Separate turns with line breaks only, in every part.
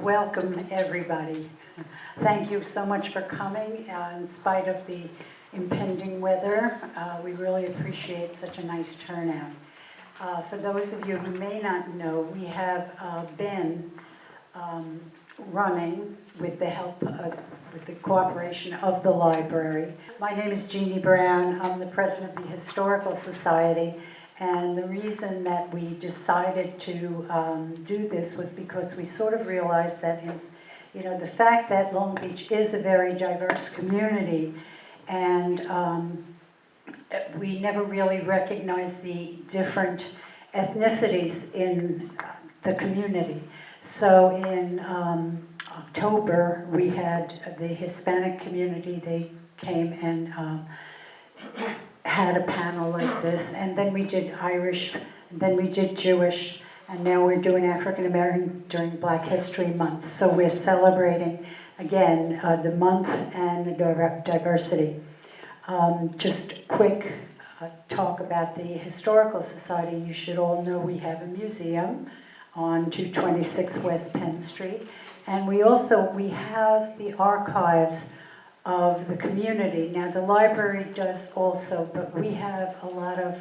Welcome, everybody. Thank you so much for coming in spite of the impending weather. We really appreciate such a nice turnout. For those of you who may not know, we have been running with the help of, with the cooperation of the library. My name is Jeannie Brown. I'm the president of the Historical Society. And the reason that we decided to do this was because we sort of realized that, the fact that Long Beach is a very diverse community, and we never really recognized the different ethnicities in the community. So in October, we had the Hispanic community. They came and had a panel like this, and then we did Irish, and then we did Jewish, and now we're doing African American during Black History Month. So we're celebrating, again, the month and the diversity. Just quick talk about the Historical Society. You should all know we have a museum on 226 West Penn Street, and we house the archives of the community. Now the library does also, but we have a lot of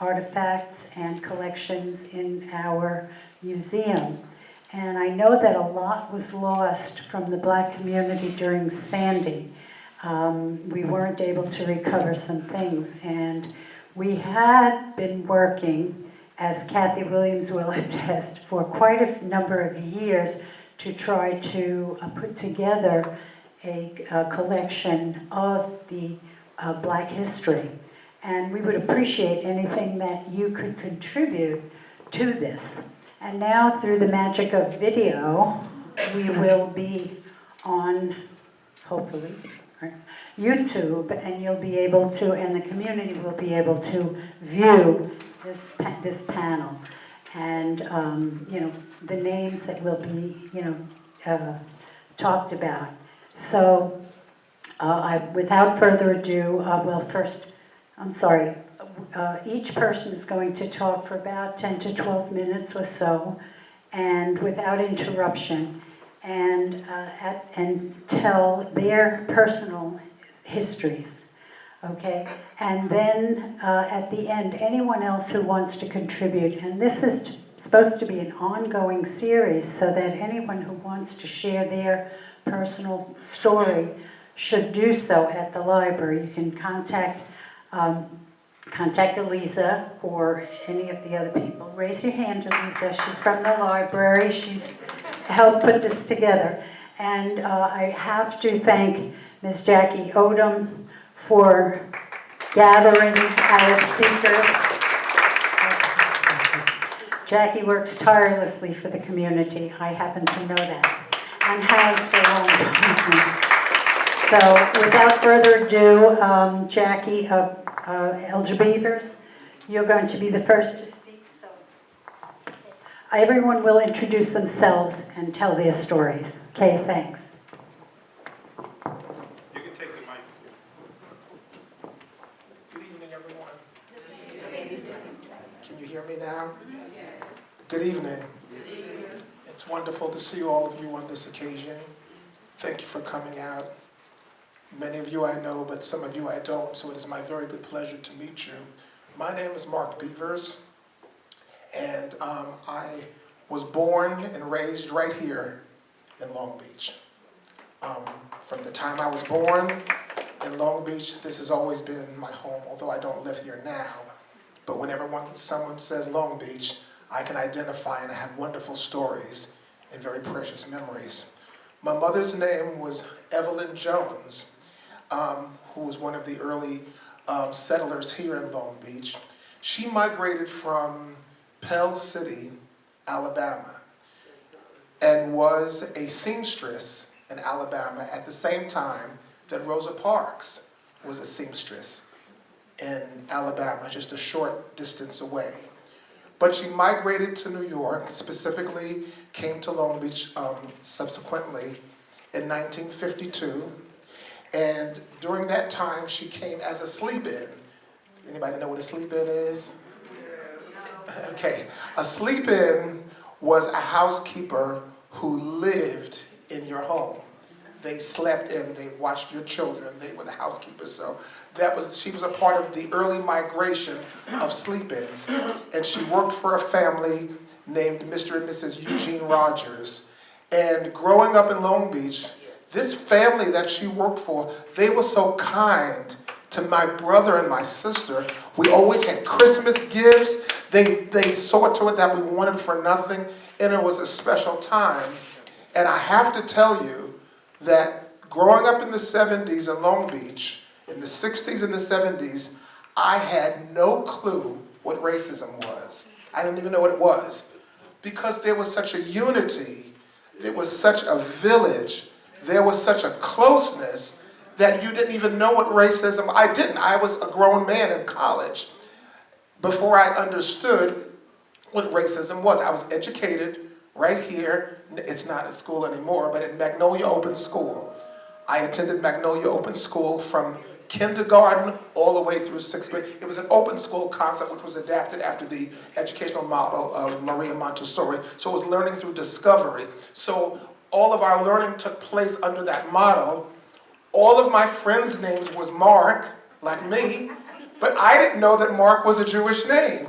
artifacts and collections in our museum. And I know that a lot was lost from the Black community during Sandy. We weren't able to recover some things, and we had been working, as Kathy Williams will attest, for quite a number of years to try to put together a collection of the Black history. And we would appreciate anything that you could contribute to this. And now, through the magic of video, we will be on, hopefully, YouTube, and you'll be able to, and the community will be able to view this panel. And, the names that will be, talked about. So, without further ado, each person is going to talk for about 10 to 12 minutes or so, and without interruption, and tell their personal histories, okay? And then at the end, anyone else who wants to contribute, and this is supposed to be an ongoing series, so that anyone who wants to share their personal story should do so at the library. You can contact Eliza or any of the other people. Raise your hand, Eliza. She's from the library. She's helped put this together. And I have to thank Ms. Jackey Odom for gathering our speakers. Jackie works tirelessly for the community. I happen to know that, and has for a long time. So without further ado, Jackey of Elder Beavers, you're going to be the first to speak. So everyone will introduce themselves and tell their stories. Okay, thanks.
You can take the mic.
Good evening, everyone. Can you hear me now? Yes. Good evening. It's wonderful to see all of you on this occasion. Thank you for coming out. Many of you I know, but some of you I don't, so it is my very good pleasure to meet you. My name is Mark Beavers, and I was born and raised right here in Long Beach. From the time I was born in Long Beach, this has always been my home, although I don't live here now. But whenever someone says Long Beach, I can identify, and I have wonderful stories and very precious memories. My mother's name was Evelyn Jones, who was one of the early settlers here in Long Beach. She migrated from Pell City, Alabama, and was a seamstress in Alabama at the same time that Rosa Parks was a seamstress in Alabama, just a short distance away. But she migrated to New York, specifically came to Long Beach subsequently in 1952. And during that time, she came as a sleep-in. Anybody know what a sleep-in is? Okay, a sleep-in was a housekeeper who lived in your home. They slept in, they watched your children, they were the housekeepers. So she was a part of the early migration of sleep-ins. And she worked for a family named Mr. and Mrs. Eugene Rogers. And growing up in Long Beach, this family that she worked for, they were so kind to my brother and my sister. We always had Christmas gifts. They saw to it that we wanted for nothing, and it was a special time. And I have to tell you that growing up in the 70s in Long Beach, in the 60s and the 70s, I had no clue what racism was. I didn't even know what it was. Because there was such a unity, there was such a village, there was such a closeness that you didn't even know what racism. I didn't. I was a grown man in college before I understood what racism was. I was educated right here. It's not a school anymore, but at Magnolia Open School. I attended Magnolia Open School from kindergarten all the way through 6th grade. It was an open school concept which was adapted after the educational model of Maria Montessori. So it was learning through discovery. So all of our learning took place under that model. All of my friends' names was Mark, like me, but I didn't know that Mark was a Jewish name.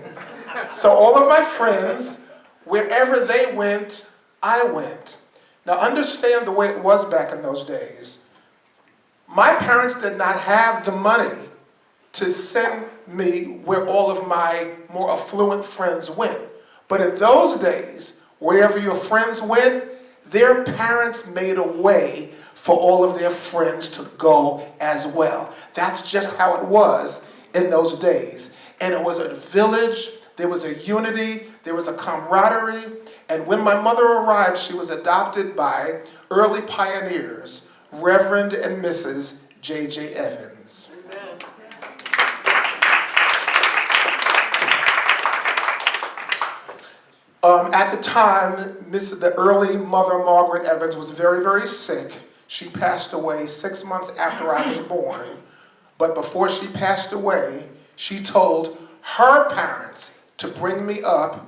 So all of my friends, wherever they went, I went. Now understand the way it was back in those days. My parents did not have the money to send me where all of my more affluent friends went. But in those days, wherever your friends went, their parents made a way for all of their friends to go as well. That's just how it was in those days. And it was a village, there was a unity, there was a camaraderie. And when my mother arrived, she was adopted by early pioneers, Reverend and Mrs. J.J. Evans. At the time, the early mother, Margaret Evans, was very, very sick. She passed away 6 months after I was born. But before she passed away, she told her parents to bring me up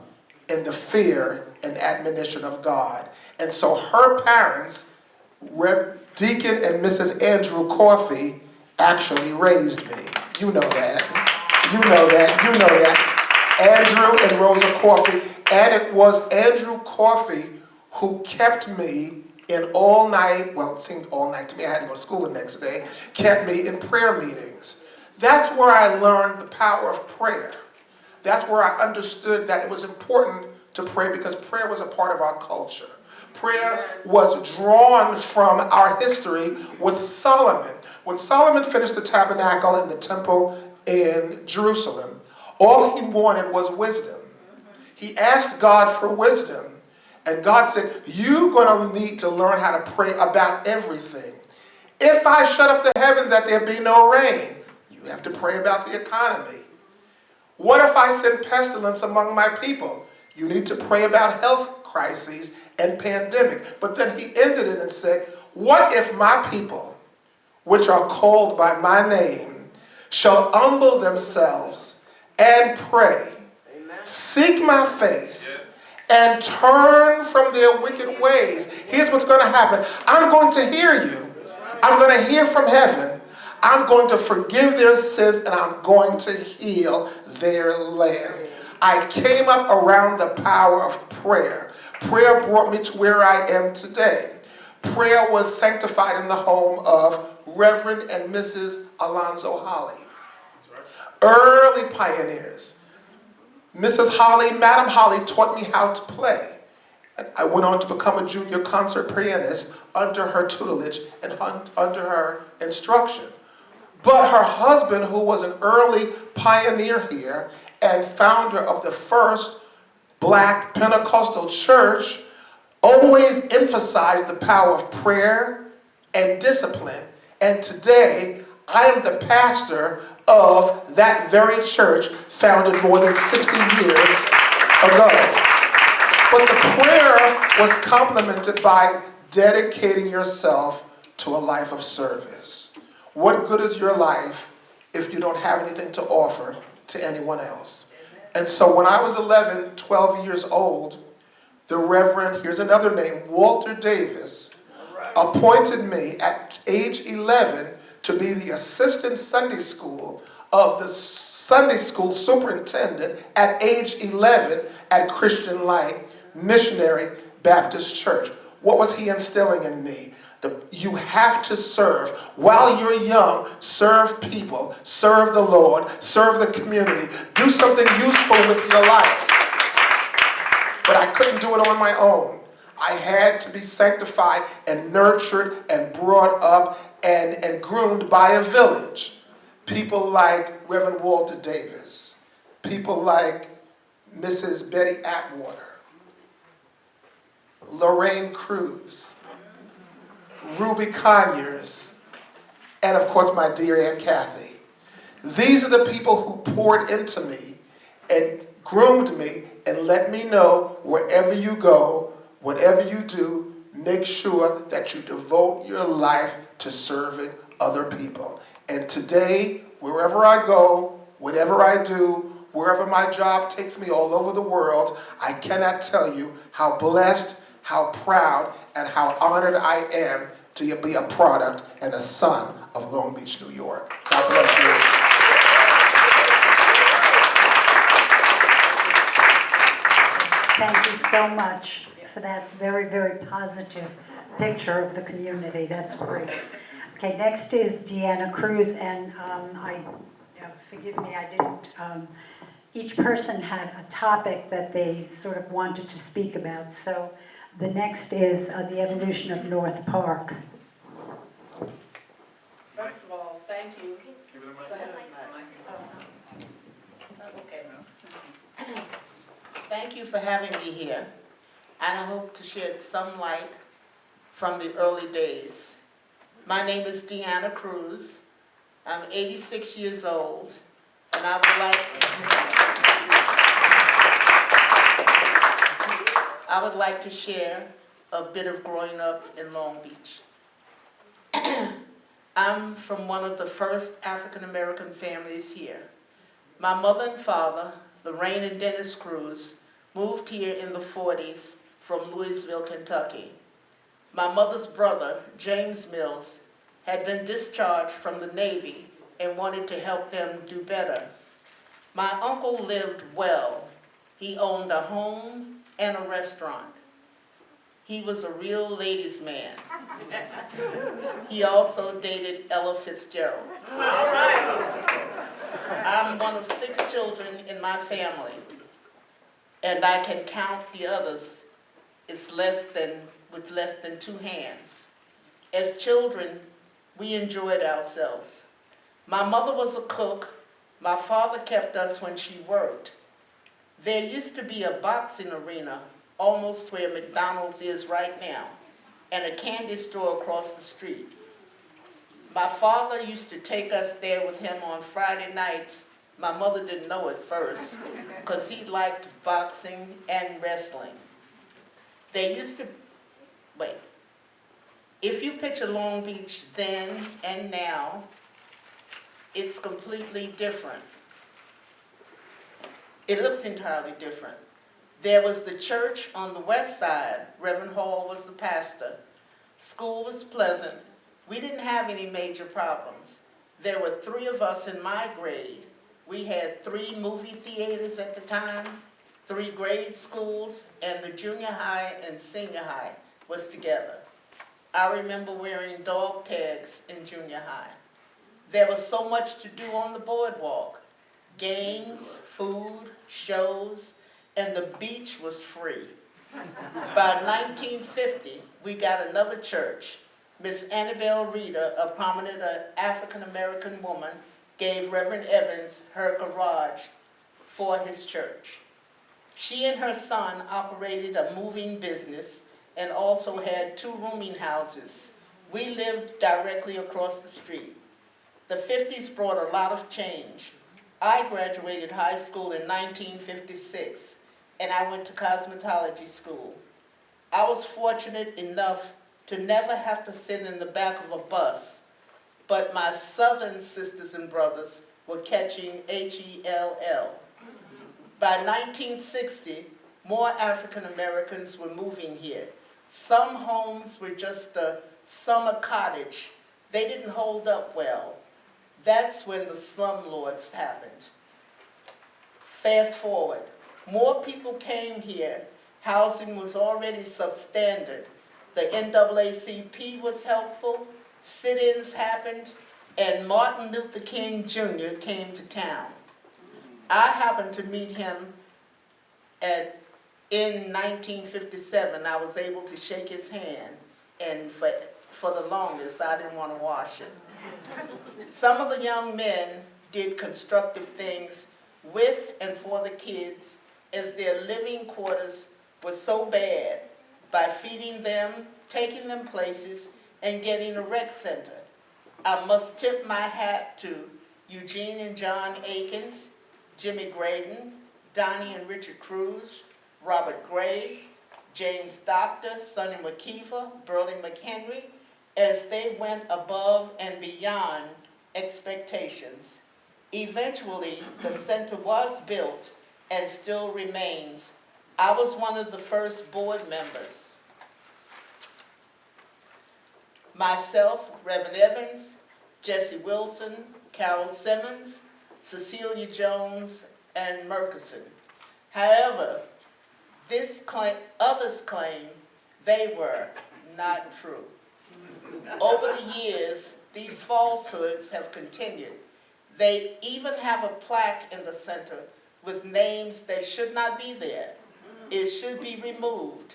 in the fear and admonition of God. And so her parents, Deacon and Mrs. Andrew Coffey, actually raised me. You know that. You know that. You know that. Andrew and Rosa Coffey. And it was Andrew Coffey who kept me in all night, well, it seemed all night to me, I had to go to school the next day, kept me in prayer meetings. That's where I learned the power of prayer. That's where I understood that it was important to pray because prayer was a part of our culture. Prayer was drawn from our history with Solomon. When Solomon finished the tabernacle and the temple in Jerusalem, all he wanted was wisdom. He asked God for wisdom. And God said, you're going to need to learn how to pray about everything. If I shut up the heavens that there be no rain, you have to pray about the economy. What if I send pestilence among my people? You need to pray about health crises and pandemic. But then he ended it and said, what if my people, which are called by my name, shall humble themselves and pray, seek my face, and turn from their wicked ways. Here's what's going to happen. I'm going to hear you. I'm going to hear from heaven. I'm going to forgive their sins, and I'm going to heal their land. I came up around the power of prayer. Prayer brought me to where I am today. Prayer was sanctified in the home of Reverend and Mrs. Alonzo Holly. Early pioneers. Mrs. Holly, Madam Holly taught me how to play. And I went on to become a junior concert pianist under her tutelage and under her instruction. But her husband, who was an early pioneer here and founder of the first Black Pentecostal church, always emphasized the power of prayer and discipline. And today, I am the pastor of that very church founded more than 60 years ago. But the prayer was complemented by dedicating yourself to a life of service. What good is your life if you don't have anything to offer to anyone else? And so when I was 11, 12 years old, the Reverend, here's another name, Walter Davis, appointed me at age 11 to be the assistant Sunday school of the Sunday school superintendent at age 11 at Christian Light Missionary Baptist Church. What was he instilling in me? You have to serve. While you're young, serve people, serve the Lord, serve the community, do something useful with your life. But I couldn't do it on my own. I had to be sanctified and nurtured and brought up and groomed by a village. People like Reverend Walter Davis, people like Mrs. Betty Atwater, Lorraine Cruse, Ruby Conyers, and of course my dear Aunt Kathy. These are the people who poured into me and groomed me and let me know wherever you go, whatever you do, make sure that you devote your life to serving other people. And today, wherever I go, whatever I do, wherever my job takes me all over the world, I cannot tell you how blessed, how proud, and how honored I am to be a product and a son of Long Beach, New York. God bless you.
Thank you so much for that very, very positive picture of the community. That's great. Okay, next is Deanna Cruse, and forgive me, I didn't, each person had a topic that they sort of wanted to speak about. So the next is the evolution of North Park.
First of all, thank you. Okay. Thank you for having me here, and I hope to shed some light from the early days. My name is Deanna Cruse. I'm 86 years old, and I would like to share a bit of growing up in Long Beach. I'm from one of the first African-American families here. My mother and father, Lorraine and Dennis Cruse, moved here in the 40s from Louisville, Kentucky. My mother's brother, James Mills, had been discharged from the Navy and wanted to help them do better. My uncle lived well. He owned a home and a restaurant. He was a real ladies' man. He also dated Ella Fitzgerald. I'm one of 6 children in my family, and I can count the others. It's with less than 2 hands. As children, we enjoyed ourselves. My mother was a cook. My father kept us when she worked. There used to be a boxing arena almost where McDonald's is right now, and a candy store across the street. My father used to take us there with him on Friday nights. My mother didn't know at first, because he liked boxing and wrestling. If you picture Long Beach then and now, it's completely different. It looks entirely different. There was the church on the west side. Reverend Hall was the pastor. School was pleasant. We didn't have any major problems. There were 3 of us in my grade. We had 3 movie theaters at the time, 3 grade schools, and the junior high and senior high was together. I remember wearing dog tags in junior high. There was so much to do on the boardwalk. Games, food, shows, and the beach was free. By 1950, we got another church. Miss Annabelle Reeder, a prominent African-American woman, gave Reverend Evans her garage for his church. She and her son operated a moving business and also had 2 rooming houses. We lived directly across the street. The 50s brought a lot of change. I graduated high school in 1956, and I went to cosmetology school. I was fortunate enough to never have to sit in the back of a bus, but my southern sisters and brothers were catching HELL. By 1960, more African Americans were moving here. Some homes were just a summer cottage. They didn't hold up well. That's when the slumlords happened. Fast forward, more people came here. Housing was already substandard. The NAACP was helpful, sit-ins happened, and Martin Luther King Jr. came to town. I happened to meet him in 1957. I was able to shake his hand, and for the longest, I didn't want to wash it. Some of the young men did constructive things with and for the kids, as their living quarters were so bad, by feeding them, taking them places, and getting a rec center. I must tip my hat to Eugene and John Akins, Jimmy Graydon, Donnie and Richard Cruse, Robert Gray, James Doctor, Sonny McKeever, Burley McHenry, as they went above and beyond expectations. Eventually, the center was built and still remains. I was one of the first board members. Myself, Reverend Evans, Jesse Wilson, Carol Simmons, Cecilia Jones, and Murkison. However, others claim they were not true. Over the years, these falsehoods have continued. They even have a plaque in the center with names that should not be there. It should be removed.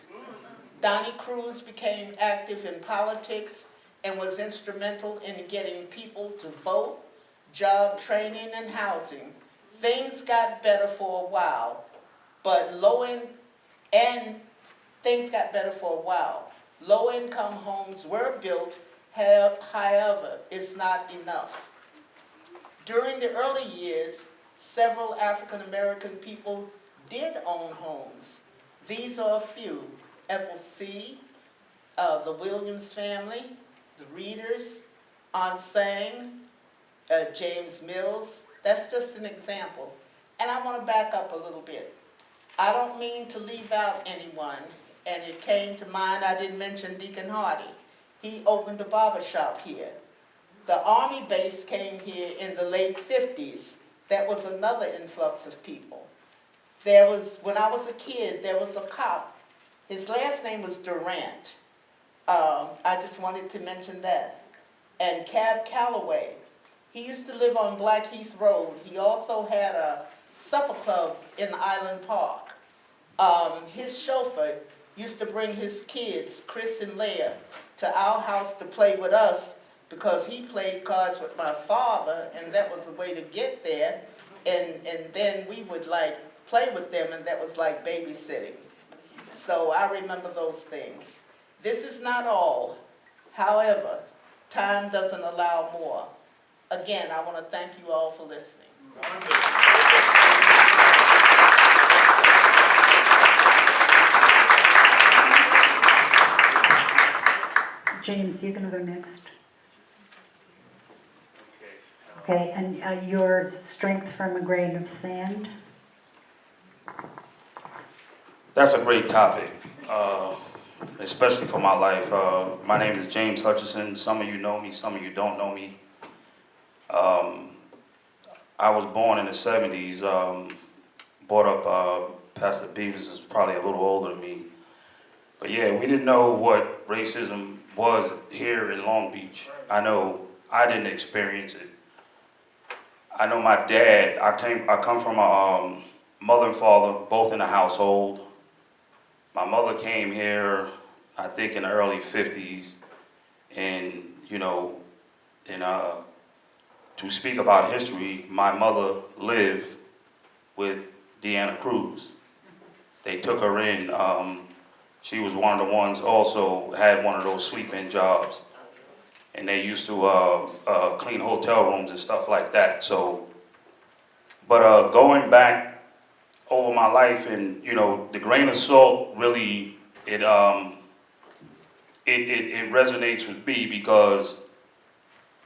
Donnie Cruse became active in politics and was instrumental in getting people to vote, job training, and housing. Things got better for a while, but low-income homes were built. However, it's not enough. During the early years, several African American people did own homes. These are a few: Ethel C., the Williams family, the Reeders, Aunt Sang, James Mills. That's just an example. And I want to back up a little bit. I don't mean to leave out anyone, and it came to mind, I didn't mention Deacon Hardy. He opened a barber shop here. The Army base came here in the late 50s. That was another influx of people. When I was a kid, there was a cop. His last name was Durant. I just wanted to mention that. And Cab Calloway. He used to live on Blackheath Road. He also had a supper club in Island Park. His chauffeur used to bring his kids, Chris and Leah, to our house to play with us because he played cards with my father, and that was a way to get there. And then we would play with them, and that was like babysitting. So I remember those things. This is not all. However, time doesn't allow more. Again, I want to thank you all for listening.
James, you're going to go next. Okay, and your strength from a grain of sand?
That's a great topic, especially for my life. My name is James Hutchison. Some of you know me, some of you don't know me. I was born in the 70s, brought up, Pastor Beavers is probably a little older than me. But yeah, we didn't know what racism was here in Long Beach. I know I didn't experience it. I know my dad, I come from a mother and father, both in the household. My mother came here, I think in the early 50s, and to speak about history, my mother lived with Deanna Cruse. They took her in. She was one of the ones also had one of those sleep-in jobs. And they used to clean hotel rooms and stuff like that. So, but going back over my life, and the grain of salt really it resonates with me, because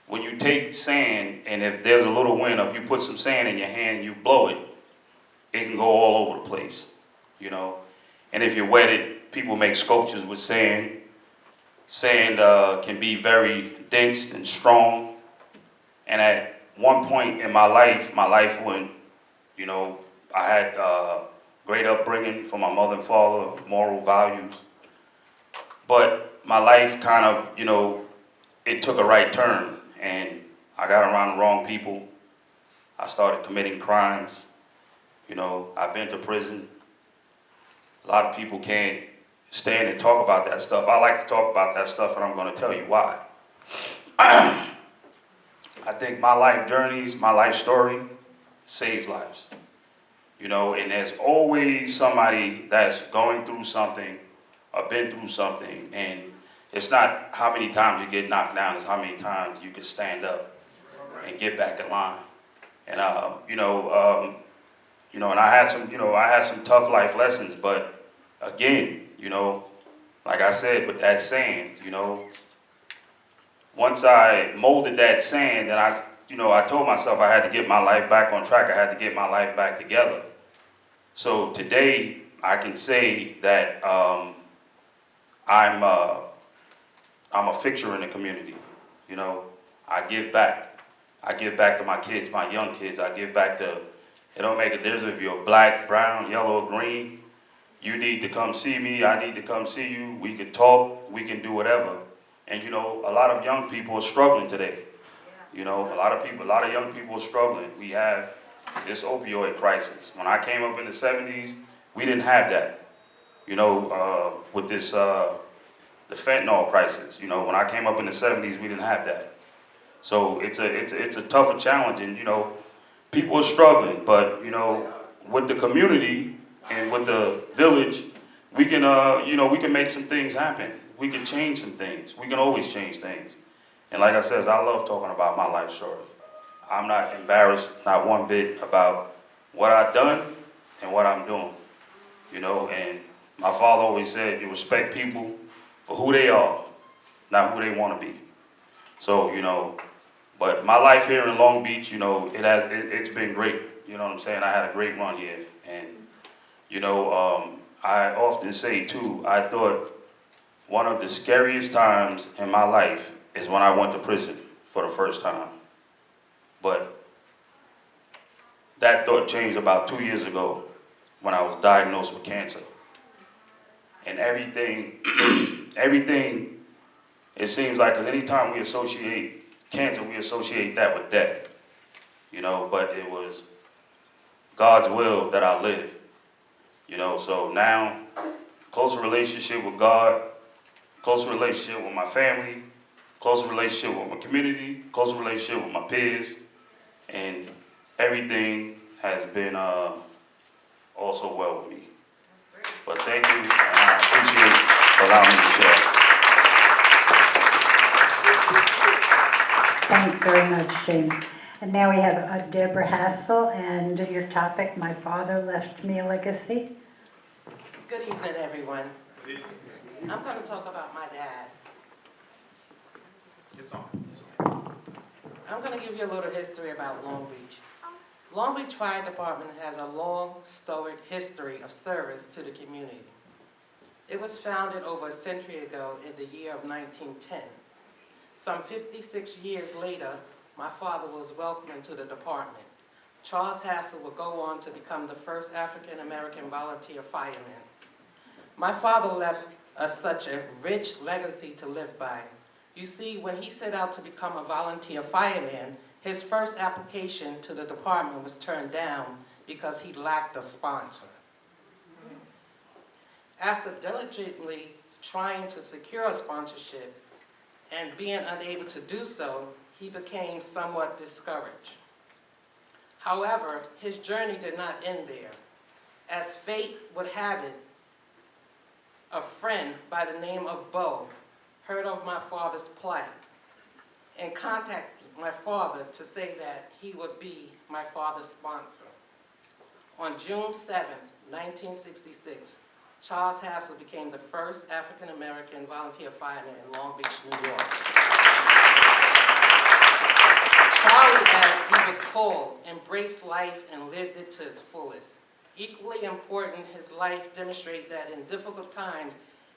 when you take sand, and if there's a little wind, if you put some sand in your hand and you blow it, it can go all over the place, And if you're wetted, people make sculptures with sand. Sand can be very dense and strong. And at one point in my life went, you know, I had great upbringing from my mother and father, moral values. But my life kind of, you know, it took a right turn, and I got around the wrong people. I started committing crimes. You know, I've been to prison. A lot of people can't stand and talk about that stuff. I like to talk about that stuff, and I'm going to tell you why. I think my life journeys, my life story, saves lives. You know, and there's always somebody that's going through something or been through something, and it's not how many times you get knocked down, it's how many times you can stand up and get back in line. And and I had some tough life lessons, but again, you know, like I said, with that sand, you know, once I molded that sand, and I told myself I had to get my life back on track. I had to get my life back together. So today, I can say that I'm a fixture in the community. You know, I give back. I give back to my kids, my young kids. I give back to, it don't make a difference if you're black, brown, yellow, or green. You need to come see me. I need to come see you. We can talk. We can do whatever. And you know, a lot of young people are struggling today. You know, a lot of young people are struggling. We have this opioid crisis. When I came up in the 70s, we didn't have that. You know, with this, the fentanyl crisis. You know, when I came up in the 70s, we didn't have that. So it's a tougher challenge, and you know, people are struggling. But you know, with the community and with the village, we can we can make some things happen. We can change some things. We can always change things. And like I said, I love talking about my life story. I'm not embarrassed, not one bit, about what I've done and what I'm doing. You know, and my father always said, you respect people for who they are, not who they want to be. So, you know, but my life here in Long Beach, you know, it's been great. You know what I'm saying? I had a great run here. And, you know, I often say, too, I thought one of the scariest times in my life is when I went to prison for the first time. But that thought changed about 2 years ago when I was diagnosed with cancer. And everything, it seems like, because anytime we associate cancer, we associate that with death. You know, but it was God's will that I live. You know, so now, closer relationship with God, closer relationship with my family, closer relationship with my community, closer relationship with my peers, and everything has been also well with me. But thank you, and I appreciate allowing me to share.
Thanks very much, Jamie. And now we have Deborah Hassell, and your topic, My Father Left Me a Legacy.
Good evening, everyone. I'm going to talk about my dad. I'm going to give you a little history about Long Beach. Long Beach Fire Department has a long, storied history of service to the community. It was founded over a century ago in the year of 1910. Some 56 years later, my father was welcomed into the department. Charles Hassell would go on to become the first African-American volunteer fireman. My father left us such a rich legacy to live by. You see, when he set out to become a volunteer fireman, his first application to the department was turned down because he lacked a sponsor. After diligently trying to secure a sponsorship and being unable to do so, he became somewhat discouraged. However, his journey did not end there. As fate would have it, a friend by the name of Bo heard of my father's plight and contacted my father to say that he would be my father's sponsor. On June 7, 1966, Charles Hassell became the first African-American volunteer fireman in Long Beach, New York. Charlie, as he was called, embraced life and lived it to its fullest. Equally important, his life demonstrated that in difficult times,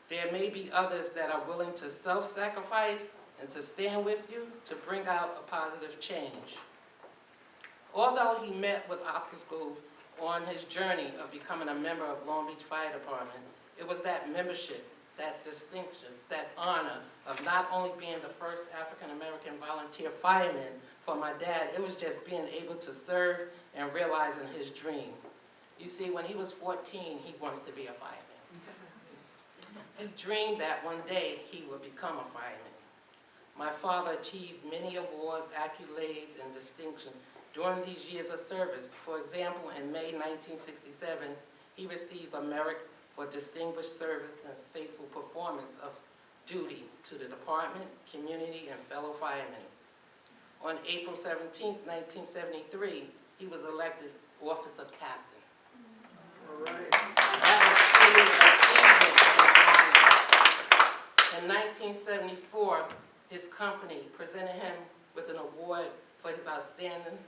there may be others that are willing to self-sacrifice and to stand with you to bring out a positive change. Although he met with obstacles on his journey of becoming a member of Long Beach Fire Department, it was that membership, that distinction, that honor of not only being the first African-American volunteer fireman for my dad, it was just being able to serve and realizing his dream. You see, when he was 14, he wanted to be a fireman. He dreamed that one day he would become a fireman. My father achieved many awards, accolades, and distinction during these years of service. For example, in May 1967, he received a merit for distinguished service and faithful performance of duty to the department, community, and fellow firemen. On April 17, 1973, he was elected office of captain.
All right.
That was truly an achievement and honor. In 1974, his company presented him with an award for his outstanding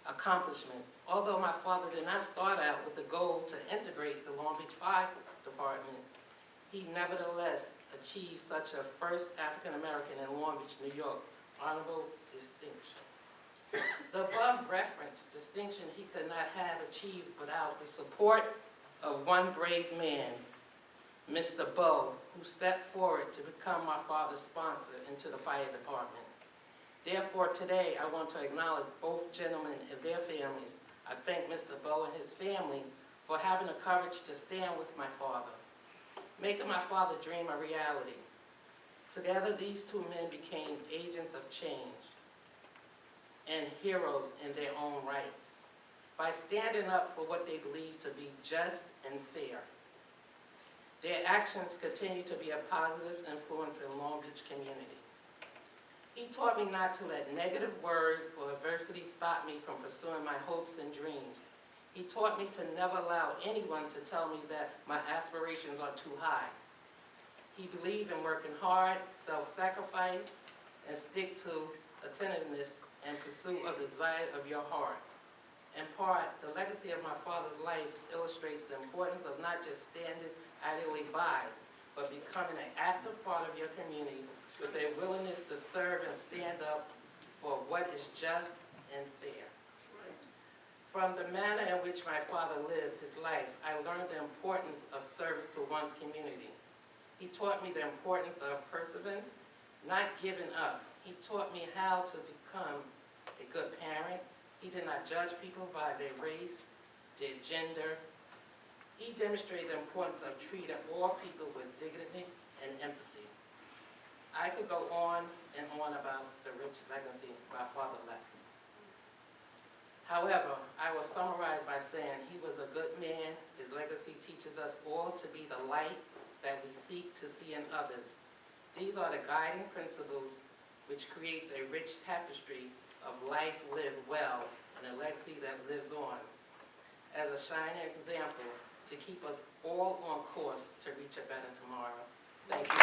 accomplishment. Although my father did not start out with the goal to integrate the Long Beach Fire Department, he nevertheless achieved such a first African-American in Long Beach, New York, honorable distinction. The above referenced distinction he could not have achieved without the support of one brave man, Mr. Bowe, who stepped forward to become my father's sponsor into the fire department. Therefore, today, I want to acknowledge both gentlemen and their families. I thank Mr. Bowe and his family for having the courage to stand with my father, making my father's dream a reality. Together, these two men became agents of change and heroes in their own rights by standing up for what they believe to be just and fair. Their actions continue to be a positive influence in Long Beach community. He taught me not to let negative words or adversity stop me from pursuing my hopes and dreams. He taught me to never allow anyone to tell me that my aspirations are too high. He believed in working hard, self-sacrifice, and stick to attentiveness and pursuit of the desire of your heart. In part, the legacy of my father's life illustrates the importance of not just standing idly by, but becoming an active part of your community with a willingness to serve and stand up for what is just and fair. From the manner in which my father lived his life, I learned the importance of service to one's community. He taught me the importance of perseverance, not giving up. He taught me how to become a good parent. He did not judge people by their race, their gender. He demonstrated the importance of treating all people with dignity and empathy. I could go on and on about the rich legacy my father left. However, I will summarize by saying he was a good man. His legacy teaches us all to be the light that we seek to see in others. These are the guiding principles which creates a rich tapestry of life lived well and a legacy that lives on as a shining example to keep us all on course to reach a better tomorrow. Thank you.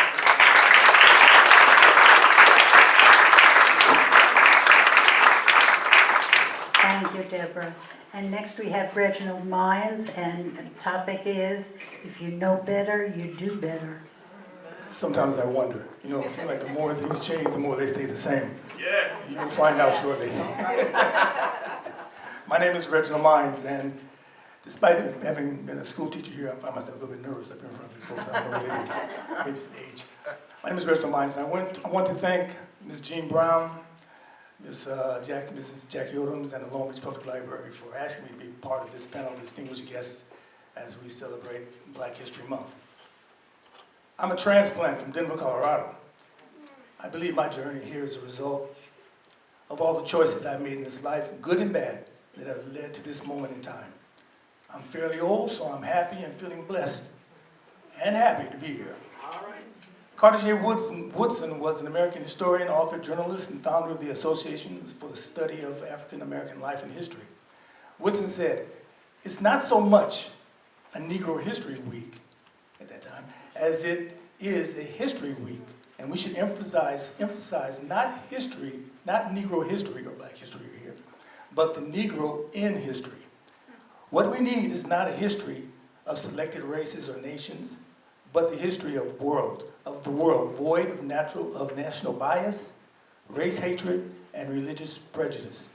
Thank you, Deborah. And next we have Reginald Mines, and the topic is, if you know better, you do better.
Sometimes I wonder, it seems like the more things change, the more they stay the same. Yeah. You'll find out shortly. My name is Reginald Mines, and despite having been a school teacher here, I find myself a little bit nervous up here in front of these folks. I don't know what it is. Maybe it's the age. My name is Reginald Mines, and I want to thank Ms. Jean Brown, Mrs. Jackey Odom, and the Long Beach Public Library for asking me to be part of this panel of distinguished guests as we celebrate Black History Month. I'm a transplant from Denver, Colorado. I believe my journey here is a result of all the choices I've made in this life, good and bad, that have led to this moment in time. I'm fairly old, so I'm happy and feeling blessed and happy to be here. Carter J. Woodson was an American historian, author, journalist, and founder of the Association for the Study of African American Life and History. Woodson said, "It's not so much a Negro History Week at that time as it is a History Week, and we should emphasize not history, not Negro history or Black history here, but the Negro in history. What we need is not a history of selected races or nations, but the history of the world, void of national bias, race hatred, and religious prejudice.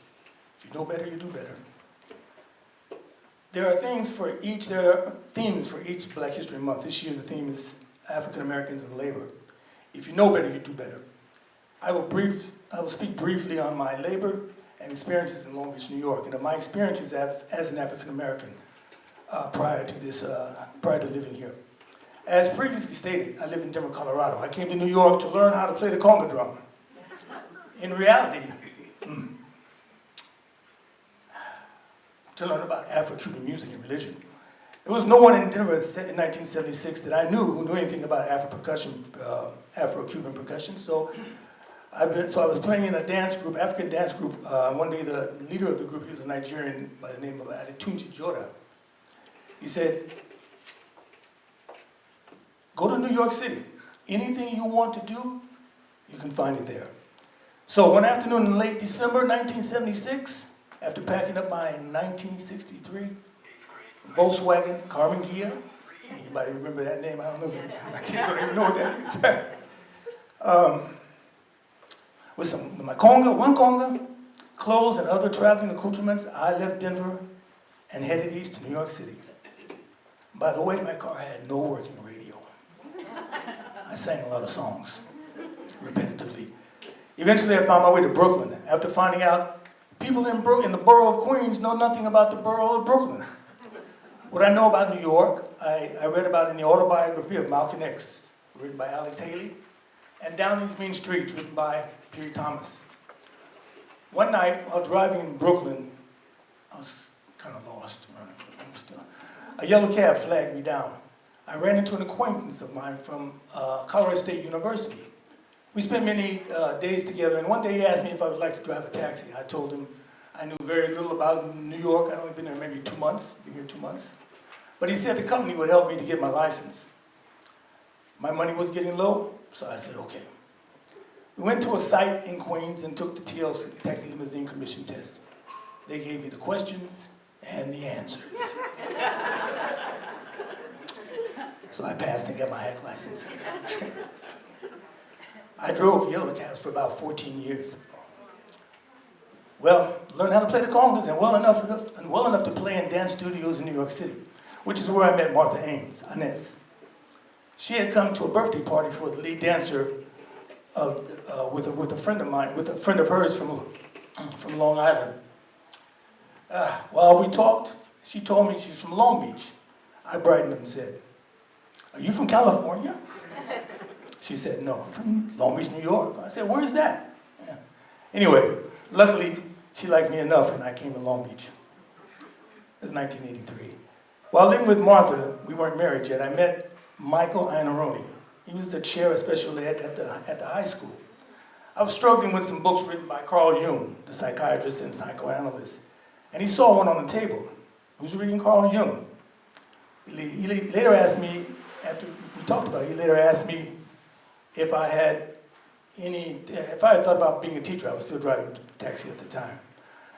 If you know better, you do better. There are themes for each Black History Month. This year the theme is African Americans and labor. If you know better, you do better. I will speak briefly on my labor and experiences in Long Beach, New York, and of my experiences as an African American prior to living here. As previously stated, I lived in Denver, Colorado. I came to New York to learn how to play the conga drum. In reality, to learn about Afro-Cuban music and religion. There was no one in Denver in 1976 that I knew who knew anything about Afro-Cuban percussion. So I was playing in a dance group, African dance group. One day the leader of the group, he was a Nigerian by the name of Adetunji Joda. He said, go to New York City. Anything you want to do, you can find it there. So one afternoon in late December 1976, after packing up my 1963 Volkswagen Carmen Ghia, anybody remember that name? I don't know. My kids don't even know what that is. With my one conga, clothes, and other traveling accoutrements, I left Denver and headed east to New York City. By the way, my car had no working radio. I sang a lot of songs, repetitively. Eventually, I found my way to Brooklyn, after finding out people in the borough of Queens know nothing about the borough of Brooklyn. What I know about New York, I read about in the autobiography of Malcolm X, written by Alex Haley, and Down These Mean Streets, written by Peary Thomas. One night, while driving in Brooklyn, I was kind of lost. A yellow cab flagged me down. I ran into an acquaintance of mine from Colorado State University. We spent many days together, and one day he asked me if I would like to drive a taxi. I told him I knew very little about New York. I'd only been there maybe 2 months, been here 2 months. But he said the company would help me to get my license. My money was getting low, so I said, okay. We went to a site in Queens and took the TLC, the Taxi Limousine Commission test. They gave me the questions and the answers. So I passed and got my hack license. I drove yellow cabs for about 14 years. Well, learned how to play the congas and well enough to play in dance studios in New York City, which is where I met Martha Ains, Inez. She had come to a birthday party for the lead dancer with a friend of mine, with a friend of hers from Long Island. While we talked, she told me she's from Long Beach. I brightened up and said, "Are you from California?" She said, "No, I'm from Long Beach, New York." I said, "Where is that?" Yeah. Anyway, luckily, she liked me enough and I came to Long Beach. It was 1983. While living with Martha, we weren't married yet, I met Michael Iannarone. He was the chair of special ed at the high school. I was struggling with some books written by Carl Jung, the psychiatrist and psychoanalyst, and he saw one on the table. Who's reading Carl Jung? He later asked me, after we talked about it, he later asked me if I had thought about being a teacher. I was still driving a taxi at the time.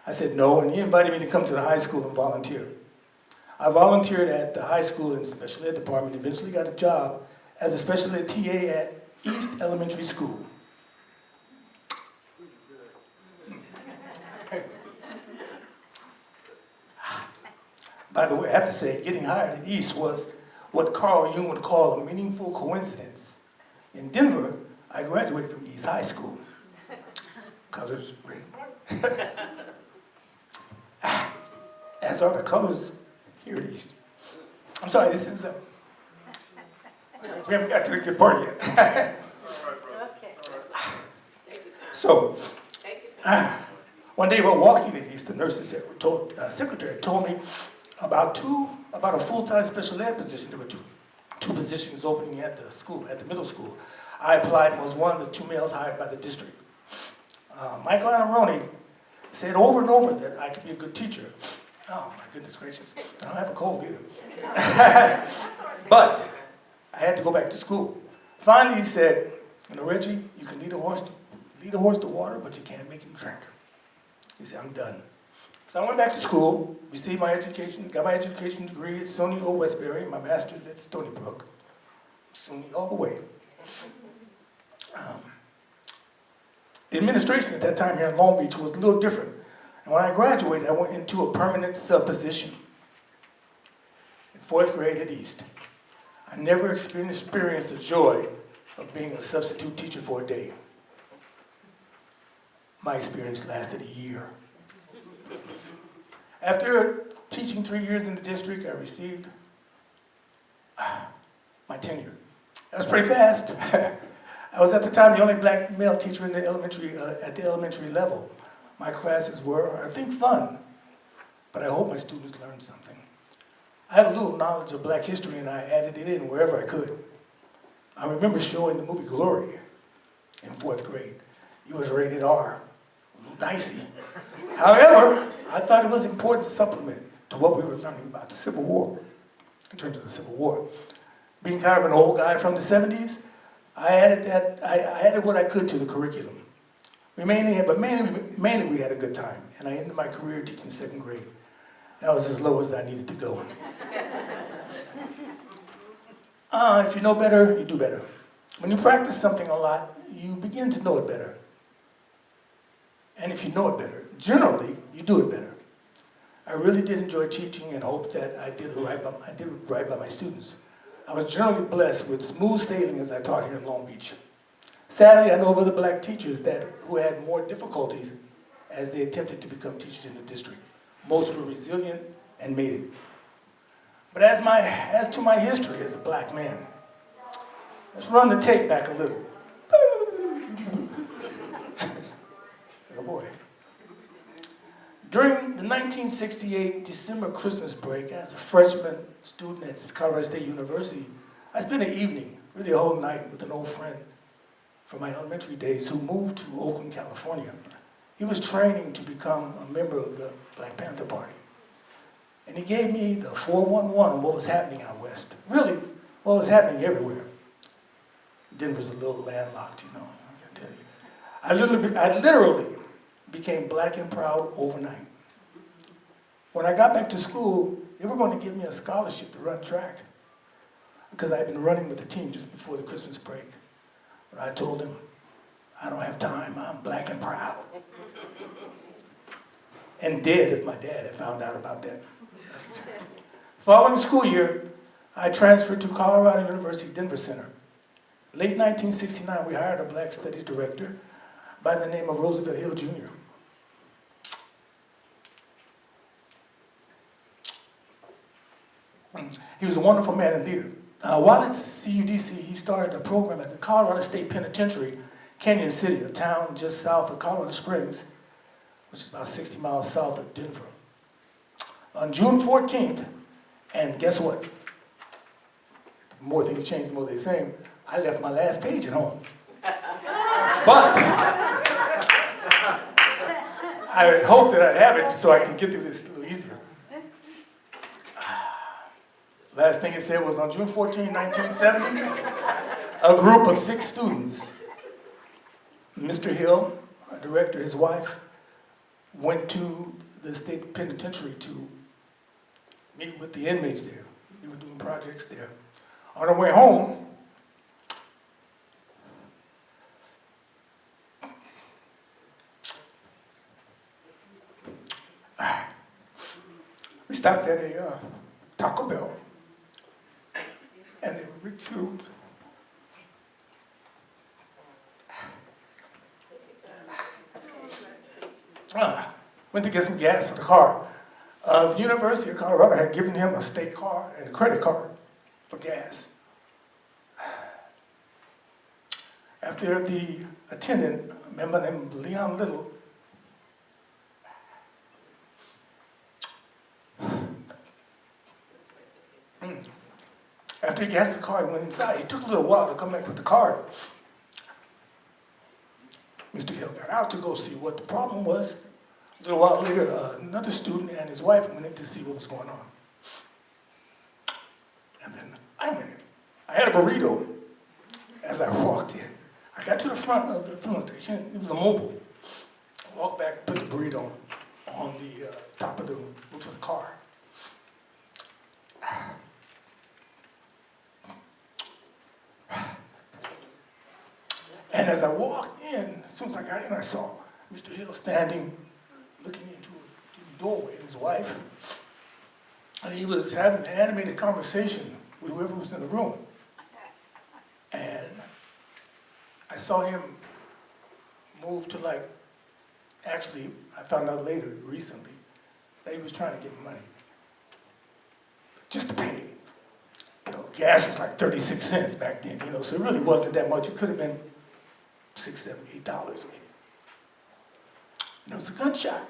I said no, and he invited me to come to the high school and volunteer. I volunteered at the high school in the special ed department, eventually got a job as a special ed TA at East Elementary School. By the way, I have to say, getting hired at East was what Carl Jung would call a meaningful coincidence. In Denver, I graduated from East High School. Colors red. As are the colors here at East. I'm sorry, this is we haven't got to the good part yet. So, one day while walking at East, the nurses secretary told me about a full-time special ed position. There were two positions opening at the school, at the middle school. I applied and was one of the 2 males hired by the district. Michael Iannarone said over and over that I could be a good teacher. Oh my goodness gracious, I don't have a cold either. But I had to go back to school. Finally he said, Reggie, you can lead a horse to water, but you can't make him drink. He said, I'm done. So I went back to school, received my education, got my education degree at SUNY Old Westbury, my master's at Stony Brook. SUNY all the way. The administration at that time here in Long Beach was a little different. And when I graduated, I went into a permanent sub position in 4th grade at East. I never experienced the joy of being a substitute teacher for a day. My experience lasted a year. After teaching 3 years in the district, I received my tenure. That was pretty fast. I was at the time the only black male teacher in the at the elementary level. My classes were, I think, fun, but I hope my students learned something. I have a little knowledge of black history and I added it in wherever I could. I remember showing the movie Glory in 4th grade. It was rated R, a little dicey. However, I thought it was an important supplement to what we were learning about the Civil War, in terms of the Civil War. Being kind of an old guy from the 70s, I added what I could to the curriculum. Mainly we had a good time, and I ended my career teaching 2nd grade. That was as low as I needed to go. If you know better, you do better. When you practice something a lot, you begin to know it better. And if you know it better, generally, you do it better. I really did enjoy teaching and hope that I did it right by my students. I was generally blessed with smooth sailing as I taught here in Long Beach. Sadly, I know of other black teachers who had more difficulties as they attempted to become teachers in the district. Most were resilient and made it. But as to my history as a black man, let's run the tape back a little. Oh boy. During the 1968 December Christmas break, as a freshman student at Colorado State University, I spent an evening, really a whole night, with an old friend from my elementary days who moved to Oakland, California. He was training to become a member of the Black Panther Party. And he gave me the 411 on what was happening out west. Really, what was happening everywhere. Denver's a little landlocked, I can tell you. I literally became black and proud overnight. When I got back to school, they were going to give me a scholarship to run track because I had been running with the team just before the Christmas break. But I told them, I don't have time, I'm black and proud. And dead if my dad had found out about that. Following school year, I transferred to Colorado University Denver Center. Late 1969, we hired a black studies director by the name of Roosevelt Hill Jr. He was a wonderful man and leader. While at CUDC, he started a program at the Colorado State Penitentiary, Canyon City, a town just south of Colorado Springs, which is about 60 miles south of Denver. On June 14th, and guess what? The more things change, the more they same. I left my last page at home. But I hope that I have it so I can get through this a little easier. Last thing it said was on June 14, 1970, a group of 6 students, Mr. Hill, our director, his wife, went to the state penitentiary to meet with the inmates there. We were doing projects there. On our way home, we stopped at a Taco Bell, and they were retuned. Went to get some gas for the car. The University of Colorado had given him a state car and a credit card for gas. After the attendant, a member named Leon Little, after he gassed the car, he went inside. It took a little while to come back with the card. Mr. Hill got out to go see what the problem was. A little while later, another student and his wife went in to see what was going on. And then I went in. I had a burrito as I walked in. I got to the front of the filling station. It was a mobile. I walked back, put the burrito on the top of the roof of the car. And as I walked in, as soon as I got in, I saw Mr. Hill standing, looking into the doorway, his wife. And he was having an animated conversation with whoever was in the room. And I saw him move to actually, I found out later, recently, that he was trying to get money. Just to pay. Gas was like 36 cents back then, so it really wasn't that much. It could have been $6, $7, $8 maybe. And it was a gunshot.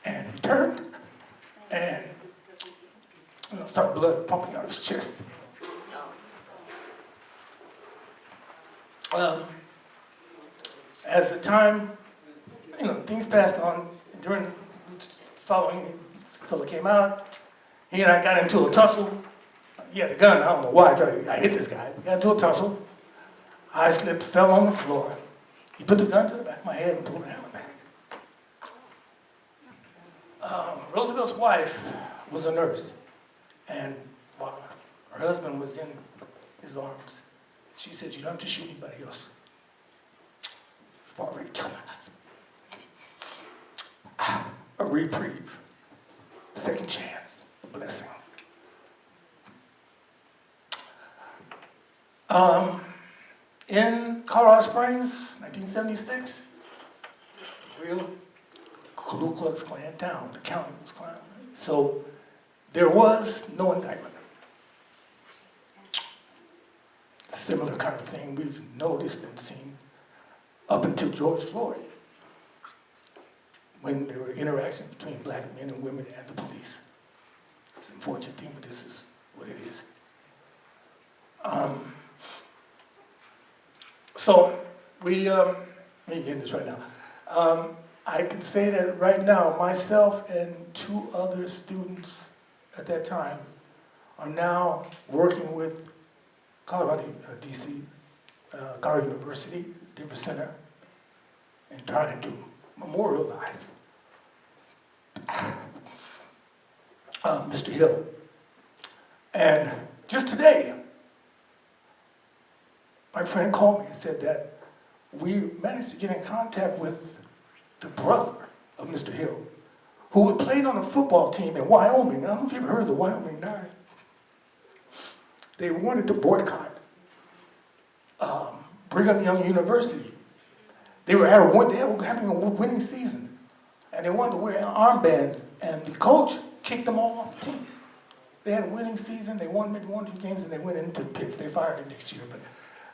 And he turned, and started blood pumping out of his chest. As the time, things passed on, during the following, the fella came out, he and I got into a tussle. He had a gun, I don't know why, I hit this guy. We got into a tussle. I slipped, fell on the floor. He put the gun to the back of my head and pulled the hammer back. Roosevelt's wife was a nurse, and while her husband was in his arms, she said, "You don't have to shoot anybody else. You've already killed my husband." A reprieve, second chance, a blessing. In Colorado Springs, 1976, real Ku Klux Klan town, the county was Klan. So there was no indictment. Similar kind of thing we've noticed and seen up until George Floyd, when there were interactions between black men and women and the police. It's an unfortunate thing, but this is what it is. So we, let me end this right now. I can say that right now, myself and 2 other students at that time are now working with Colorado, DC, Colorado University, Denver Center, and trying to memorialize Mr. Hill. And just today, my friend called me and said that we managed to get in contact with the brother of Mr. Hill, who had played on a football team in Wyoming. I don't know if you've ever heard of the Wyoming 9. They wanted to boycott Brigham Young University. They were having a winning season, and they wanted to wear armbands, and the coach kicked them all off the team. They had a winning season, they won maybe 1 or 2 games, and they went into the pits. They fired him next year, but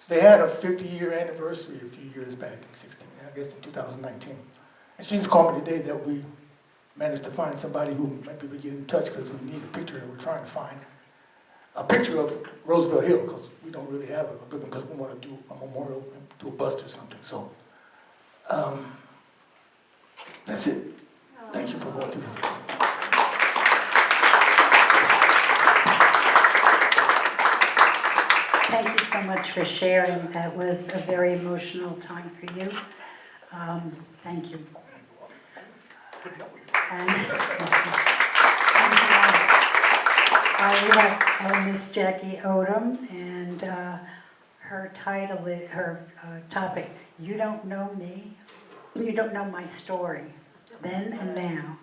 they had a 50-year anniversary a few years back in 2019. And she just called me today that we managed to find somebody who might be able to get in touch because we need a picture that we're trying to find. A picture of Roosevelt Hill, because we don't really have a good one, because we want to do a memorial, do a bust or something. So that's it. Thank you for going through this.
Thank you so much for sharing. That was a very emotional time for you. Thank you. We have Miss Jackey Odom, and her title is, her topic, "You Don't Know Me, You Don't Know My Story, Then and Now."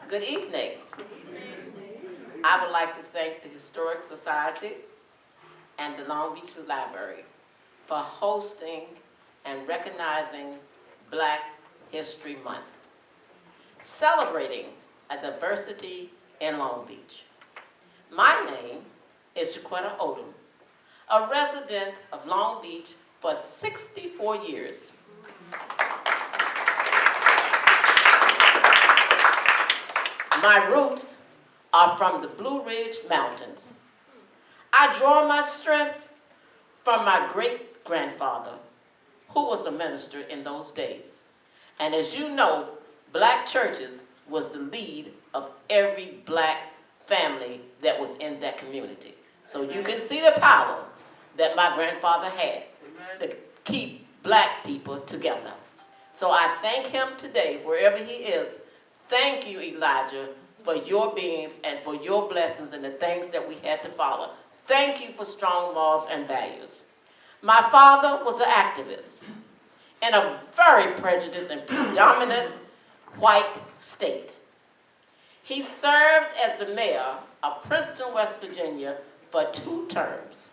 Good evening. I would like to thank the Historic Society and the Long Beach Library for hosting and recognizing Black History Month, celebrating a diversity in Long Beach. My name is Jaquetta Odom, a resident of Long Beach for 64 years. My roots are from the Blue Ridge Mountains. I draw my strength from my great-grandfather, who was a minister in those days. And as you know, black churches was the lead of every black family that was in that community. So you can see the power that my grandfather had to keep black people together. So I thank him today, wherever he is. Thank you, Elijah, for your beings and for your blessings and the things that we had to follow. Thank you for strong laws and values. My father was an activist in a very prejudiced and predominant white state. He served as the mayor of Princeton, West Virginia for 2 terms.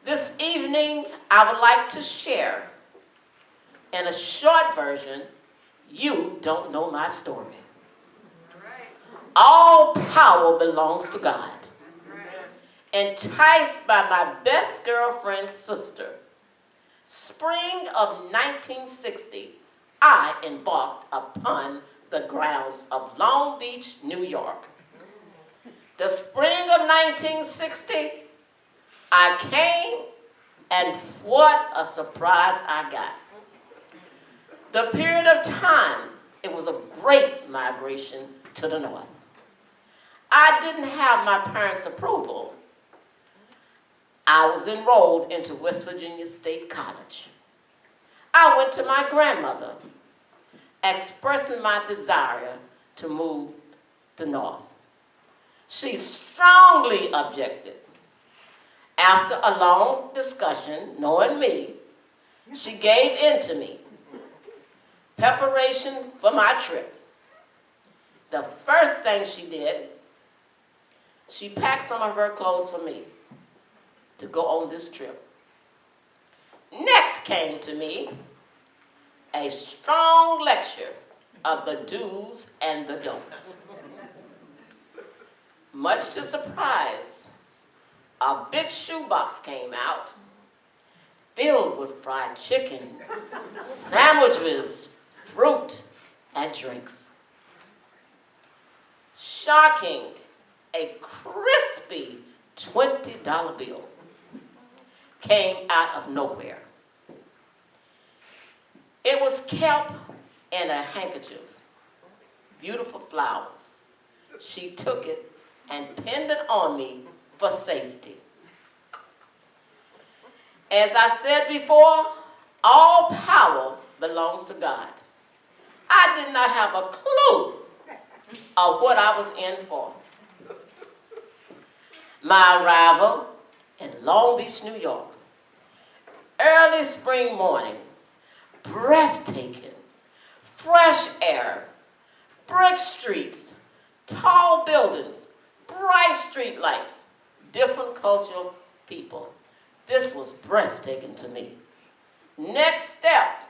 This evening, I would like to share, in a short version, You Don't Know My Story. All power belongs to God. Enticed by my best girlfriend's sister, spring of 1960, I embarked upon the grounds of Long Beach, New York. The spring of 1960, I came, and what a surprise I got. The period of time, it was a great migration to the north. I didn't have my parents' approval. I was enrolled into West Virginia State College. I went to my grandmother, expressing my desire to move to north. She strongly objected. After a long discussion, knowing me, she gave in to me. Preparation for my trip. The first thing she did, she packed some of her clothes for me to go on this trip. Next came to me a strong lecture of the do's and the don'ts. Much to surprise, a big shoebox came out filled with fried chicken, sandwiches, fruit, and drinks. Shocking, a crispy $20 bill came out of nowhere. It was kept in a handkerchief, beautiful flowers. She took it and pinned it on me for safety. As I said before, all power belongs to God. I did not have a clue of what I was in for. My arrival in Long Beach, New York, early spring morning, breathtaking, fresh air, brick streets, tall buildings, bright street lights, different cultural people. This was breathtaking to me. Next step,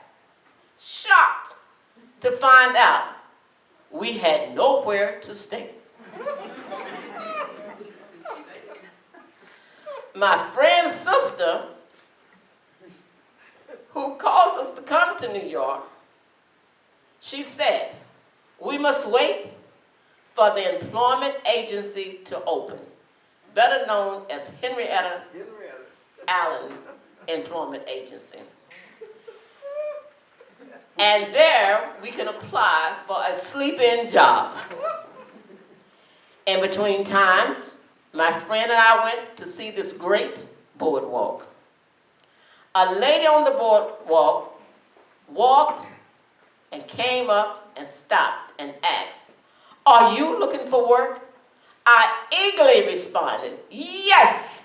shocked to find out we had nowhere to stay. My friend's sister, who caused us to come to New York, she said, we must wait for the employment agency to open, better known as Henrietta Allen's employment agency. And there we can apply for a sleep-in job. In between times, my friend and I went to see this great boardwalk. A lady on the boardwalk walked and came up and stopped and asked, "Are you looking for work?" I eagerly responded, "Yes."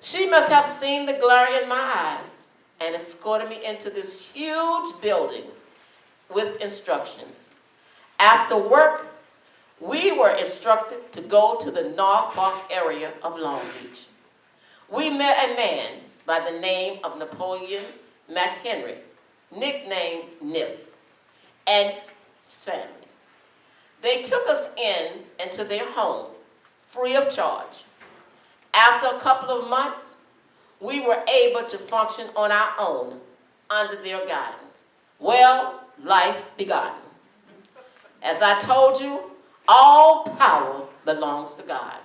She must have seen the glare in my eyes and escorted me into this huge building with instructions. After work, we were instructed to go to the North Park area of Long Beach. We met a man by the name of Napoleon McHenry, nicknamed Nip, and his family. They took us into their home, free of charge. After a couple of months, we were able to function on our own under their guidance. Well, life began. As I told you, all power belongs to God.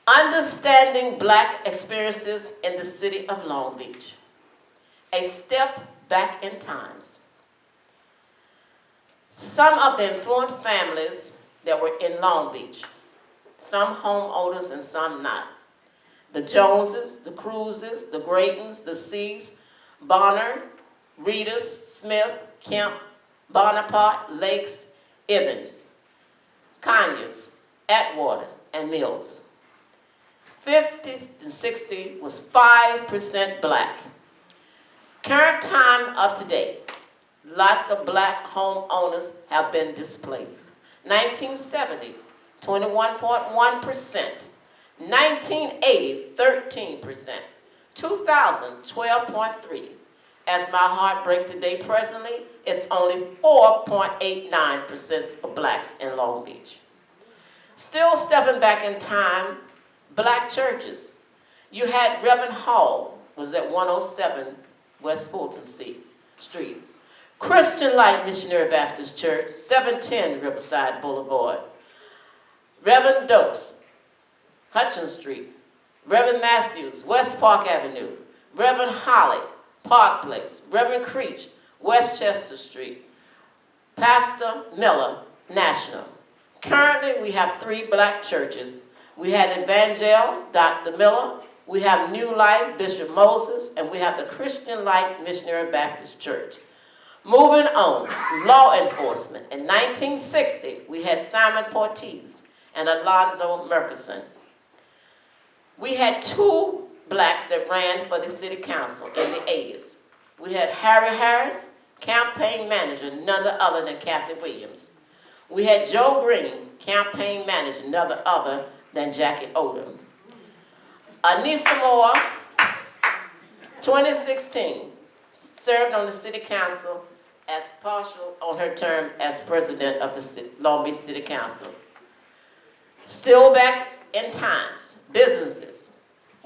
Understanding Black experiences in the city of Long Beach. A step back in times. Some of the affluent families that were in Long Beach, some homeowners and some not. The Joneses, the Cruises, the Graytons, the C's, Bonner, Reeders, Smith, Kemp, Bonaparte, Lakes, Evans, Conyers, Atwater, and Mills. 50 and 60 was 5% black. Current time up to date, lots of black homeowners have been displaced. 1970, 21.1%. 1980, 13%. 2000, 12.3%. As my heart breaks today, presently, it's only 4.89% of blacks in Long Beach. Still stepping back in time, black churches. You had Reverend Hall, was at 107 West Fulton Street. Christian Light Missionary Baptist Church, 710 Riverside Boulevard. Reverend Dokes, Hutchison Street. Reverend Matthews, West Park Avenue. Reverend Holly, Park Place. Reverend Creech, Westchester Street. Pastor Miller, National. Currently, we have 3 black churches. We had Evangel, Dr. Miller. We have New Life, Bishop Moses, and we have the Christian Light Missionary Baptist Church. Moving on, law enforcement. In 1960, we had Simon Portiz and Alonzo Murkison. We had 2 blacks that ran for the city council in the 80s. We had Harry Harris, campaign manager, none other than Kathy Williams. We had Joe Green, campaign manager, none other than Jackey Odom. Anissa Moore, 2016, served on the city council as partial on her term as president of the Long Beach City Council. Still back in times, businesses.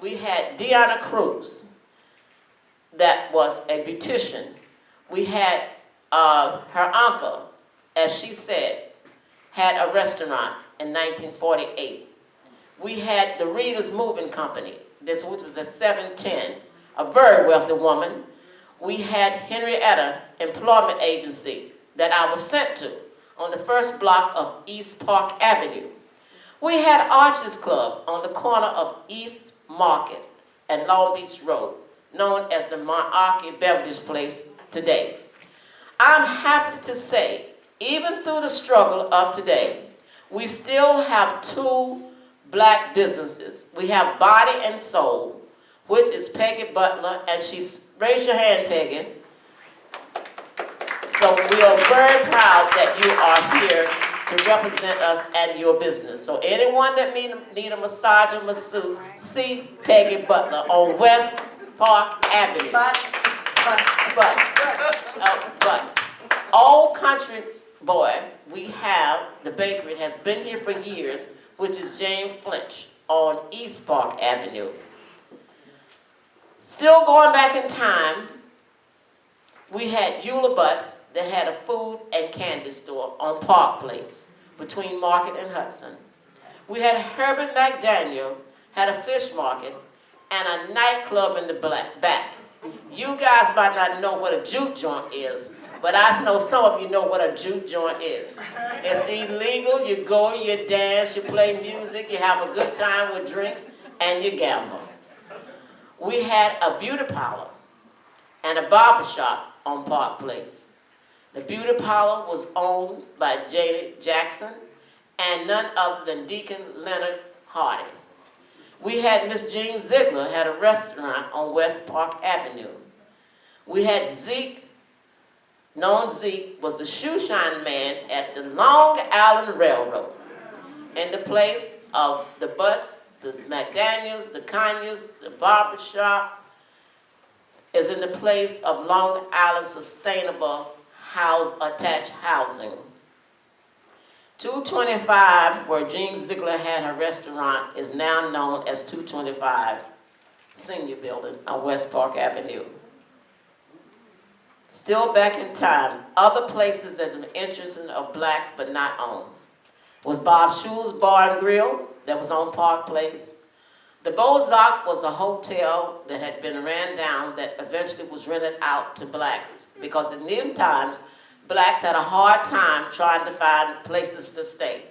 We had Deanna Cruse, that was a beautician. We had her uncle, as she said, had a restaurant in 1948. We had the Reeders Moving Company, which was at 710, a very wealthy woman. We had Henrietta Employment Agency that I was sent to on the first block of East Park Avenue. We had Arches Club on the corner of East Market and Long Beach Road, known as the Monarchy Beverage Place today. I'm happy to say, even through the struggle of today, we still have 2 black businesses. We have Body and Soul, which is Peggy Butler, and she's, raise your hand, Peggy. So we are very proud that you are here to represent us and your business. So anyone that need a massage or masseuse, see Peggy Butler on West Park Avenue. Butts. Old Country Boy, we have, the bakery has been here for years, which is James Flinch on East Park Avenue. Still going back in time, we had Eula Butts that had a food and candy store on Park Place between Market and Hudson. We had Herbert McDaniel had a fish market and a nightclub in the back. You guys might not know what a juke joint is, but I know some of you know what a juke joint is. It's illegal, you go, you dance, you play music, you have a good time with drinks, and you gamble. We had a beauty parlor and a barber shop on Park Place. The beauty parlor was owned by Janet Jackson and none other than Deacon Leonard Hardy. We had Miss Jean Ziegler had a restaurant on West Park Avenue. We had Zeke, known Zeke, was the shoe shine man at the Long Island Railroad. In the place of the Butts, the McDaniels, the Conyers, the barber shop, is in the place of Long Island Sustainable Attached Housing. 225, where Jean Ziegler had her restaurant, is now known as 225 Senior Building on West Park Avenue. Still back in time, other places that were interested of blacks but not owned was Bob Shule's Bar and Grill that was on Park Place. The Bozak was a hotel that had been ran down that eventually was rented out to blacks because in them times, blacks had a hard time trying to find places to stay.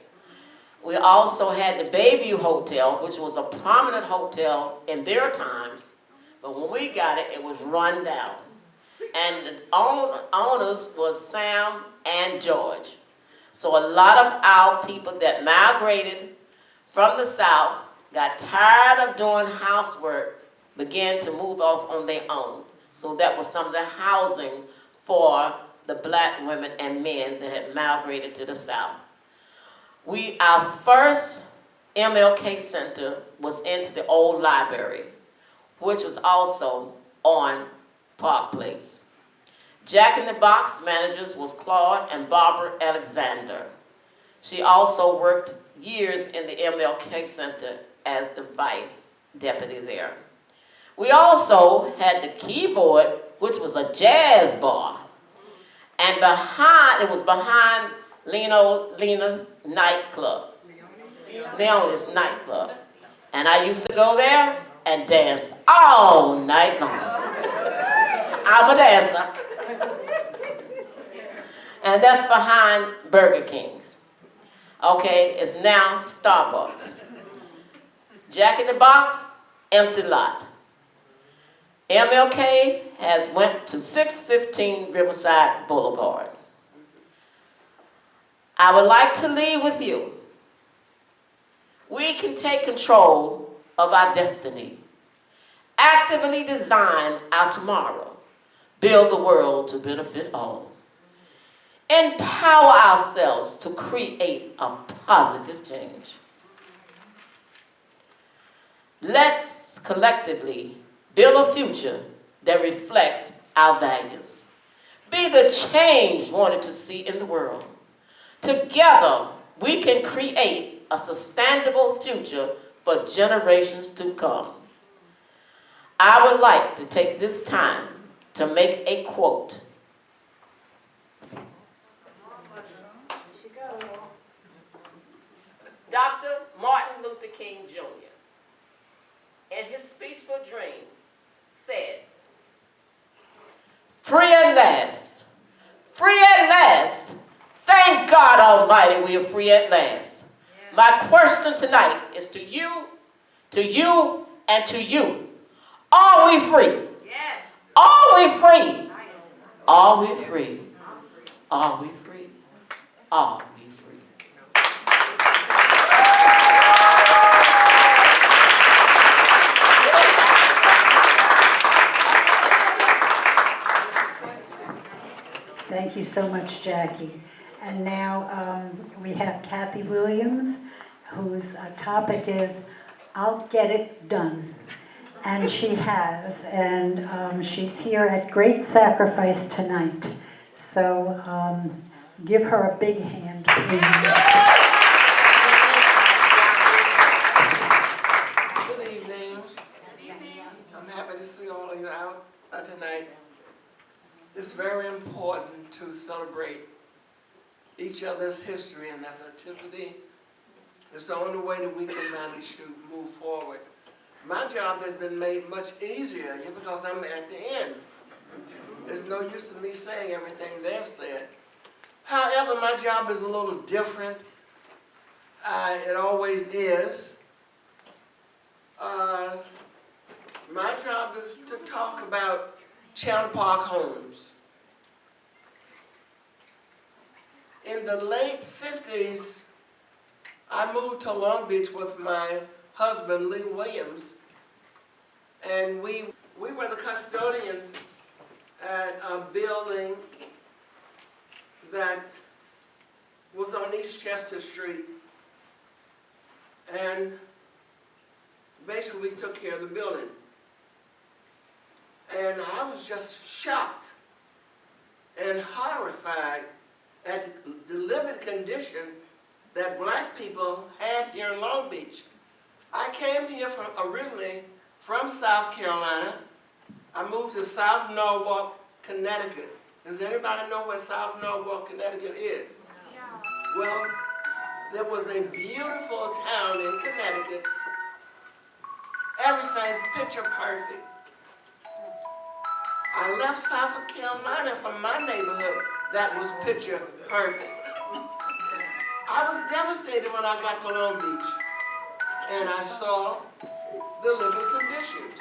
We also had the Bayview Hotel, which was a prominent hotel in their times, but when we got it, it was run down. And the owners was Sam and George. So a lot of our people that migrated from the South got tired of doing housework, began to move off on their own. So that was some of the housing for the black women and men that had migrated to the South. Our first MLK Center was into the old library, which was also on Park Place. Jack in the Box managers was Claude and Barbara Alexander. She also worked years in the MLK Center as the vice deputy there. We also had the keyboard, which was a jazz bar. And it was behind Lena's nightclub. Leona's nightclub. And I used to go there and dance all night long. I'm a dancer. And that's behind Burger King's. Okay, it's now Starbucks. Jack in the Box, empty lot. MLK has went to 615 Riverside Boulevard. I would like to leave with you. We can take control of our destiny, actively design our tomorrow, build the world to benefit all, empower ourselves to create a positive change. Let's collectively build a future that reflects our values. Be the change wanted to see in the world. Together, we can create a sustainable future for generations to come. I would like to take this time to make a quote. Dr. Martin Luther King Jr., in his speech for Dream, said, "Free at last, free at last. Thank God Almighty we are free at last." Yeah. My question tonight is to you, and to you. Are we free? Yes. Are we free? Are we free? Are we free? Are we free?
Thank you so much, Jackie. And now we have Kathy Williams, whose topic is, "I'll Get It Done." And she has, and she's here at great sacrifice tonight. So give her a big hand, please.
Good evening. I'm happy to see all of you out tonight. It's very important to celebrate each other's history and ethnicity. It's the only way that we can manage to move forward. My job has been made much easier here because I'm at the end. There's no use to me saying everything they've said. However, my job is a little different. It always is. My job is to talk about Chandler Park homes. In the late 50s, I moved to Long Beach with my husband, Lee Williams, and we were the custodians at a building that was on East Chester Street, and basically took care of the building. And I was just shocked and horrified at the living condition that black people had here in Long Beach. I came here originally from South Carolina. I moved to South Norwalk, Connecticut. Does anybody know where South Norwalk, Connecticut is? Yeah. Well, there was a beautiful town in Connecticut. Everything picture perfect. I left South Carolina from my neighborhood that was picture perfect. I was devastated when I got to Long Beach and I saw the living conditions.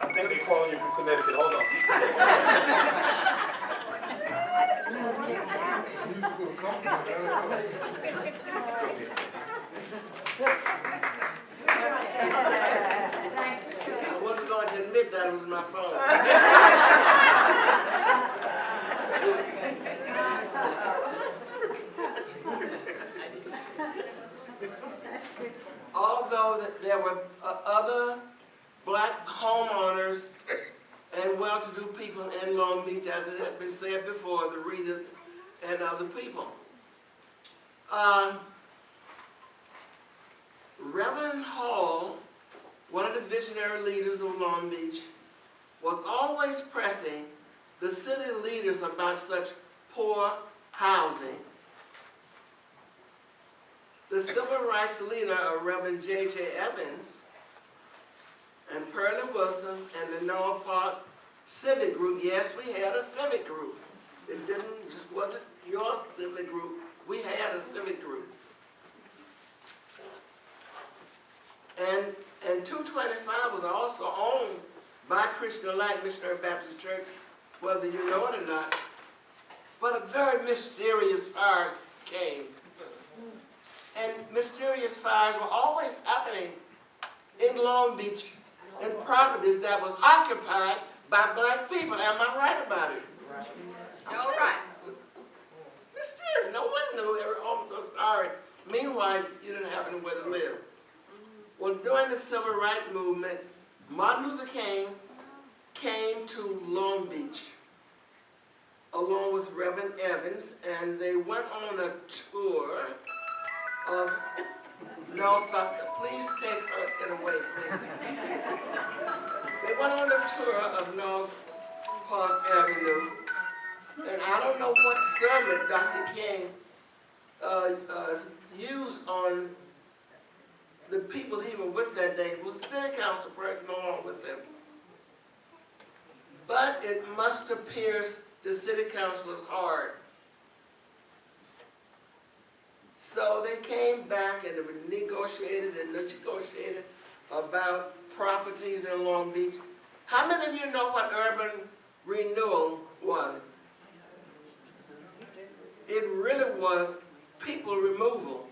I think they're calling you from Connecticut. Hold on.
I wasn't going to admit that it was my phone. Although there were other black homeowners and well-to-do people in Long Beach, as it had been said before, the readers and other people. Reverend Hall, one of the visionary leaders of Long Beach, was always pressing the city leaders about such poor housing. The civil rights leader, Reverend J.J. Evans, and Pearlie Wilson, and the Noah Park Civic Group. Yes, we had a civic group. It just wasn't your civic group. We had a civic group. And 225 was also owned by Christian Light Missionary Baptist Church, whether you know it or not. But a very mysterious fire came. And mysterious fires were always happening in Long Beach in properties that was occupied by black people. Am I right about it?
Right. You're right.
Mysterious. No one knew. They were, oh, I'm so sorry. Meanwhile, you didn't have anywhere to live. Well, during the civil rights movement, Martin Luther King came to Long Beach along with Reverend Evans, and they went on a tour of North Park. Please take it away, please. They went on a tour of North Park Avenue, and I don't know what sermon Dr. King used on the people he was with that day. It was a city council person along with him. But it must have pierced the city councilor's heart. So they came back and they negotiated about properties in Long Beach. How many of you know what urban renewal was? It really was people removal.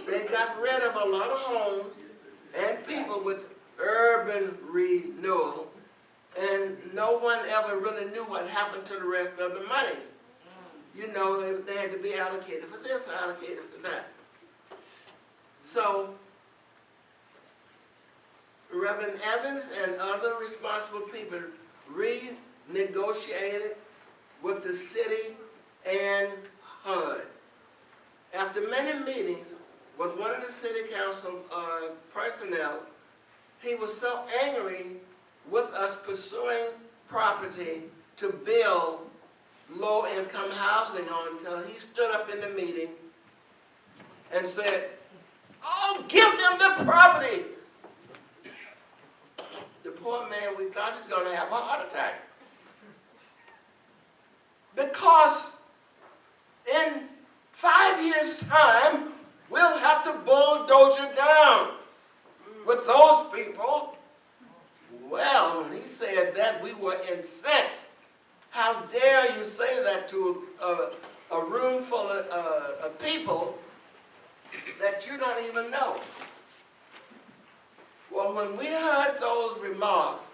They got rid of a lot of homes and people with urban renewal, and no one ever really knew what happened to the rest of the money. You know, they had to be allocated for this, allocated for that. So, Reverend Evans and other responsible people renegotiated with the city and HUD. After many meetings with one of the city council personnel, he was so angry with us pursuing property to build low-income housing on until he stood up in the meeting and said, "Oh, give them the property." The poor man, we thought he was going to have a heart attack. Because in 5 years' time, we'll have to bulldoze it down with those people. Well, when he said that, we were incensed. How dare you say that to a room full of people that you don't even know? Well, when we heard those remarks,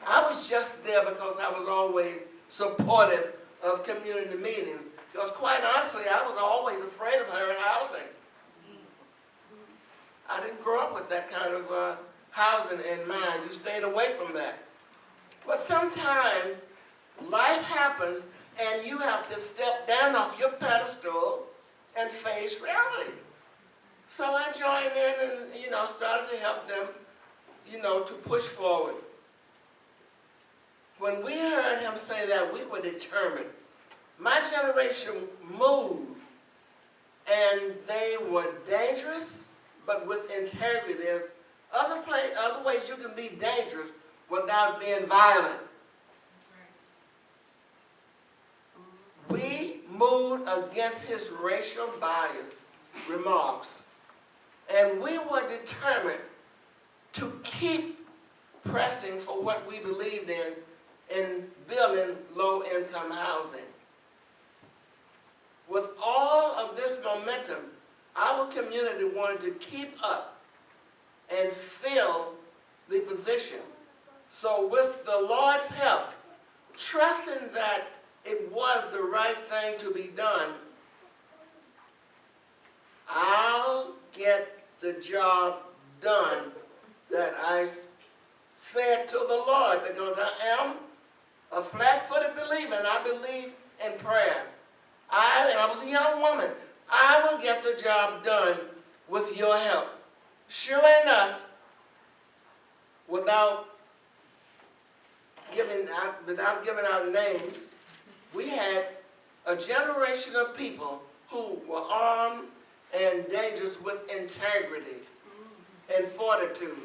I was just there because I was always supportive of community meetings. Because quite honestly, I was always afraid of her in housing. I didn't grow up with that kind of housing in mind. You stayed away from that. But sometimes life happens and you have to step down off your pedestal and face reality. So I joined in and, started to help them, to push forward. When we heard him say that, we were determined. My generation moved, and they were dangerous, but with integrity. There's other ways you can be dangerous without being violent. moved against his racial bias remarks. And we were determined to keep pressing for what we believed in building low-income housing. With all of this momentum, our community wanted to keep up and fill the position. So with the Lord's help, trusting that it was the right thing to be done, I'll get the job done that I said to the Lord, because I am a flat-footed believer and I believe in prayer. I was a young woman. I will get the job done with your help. Sure enough, without giving out names, we had a generation of people who were armed and dangerous with integrity and fortitude.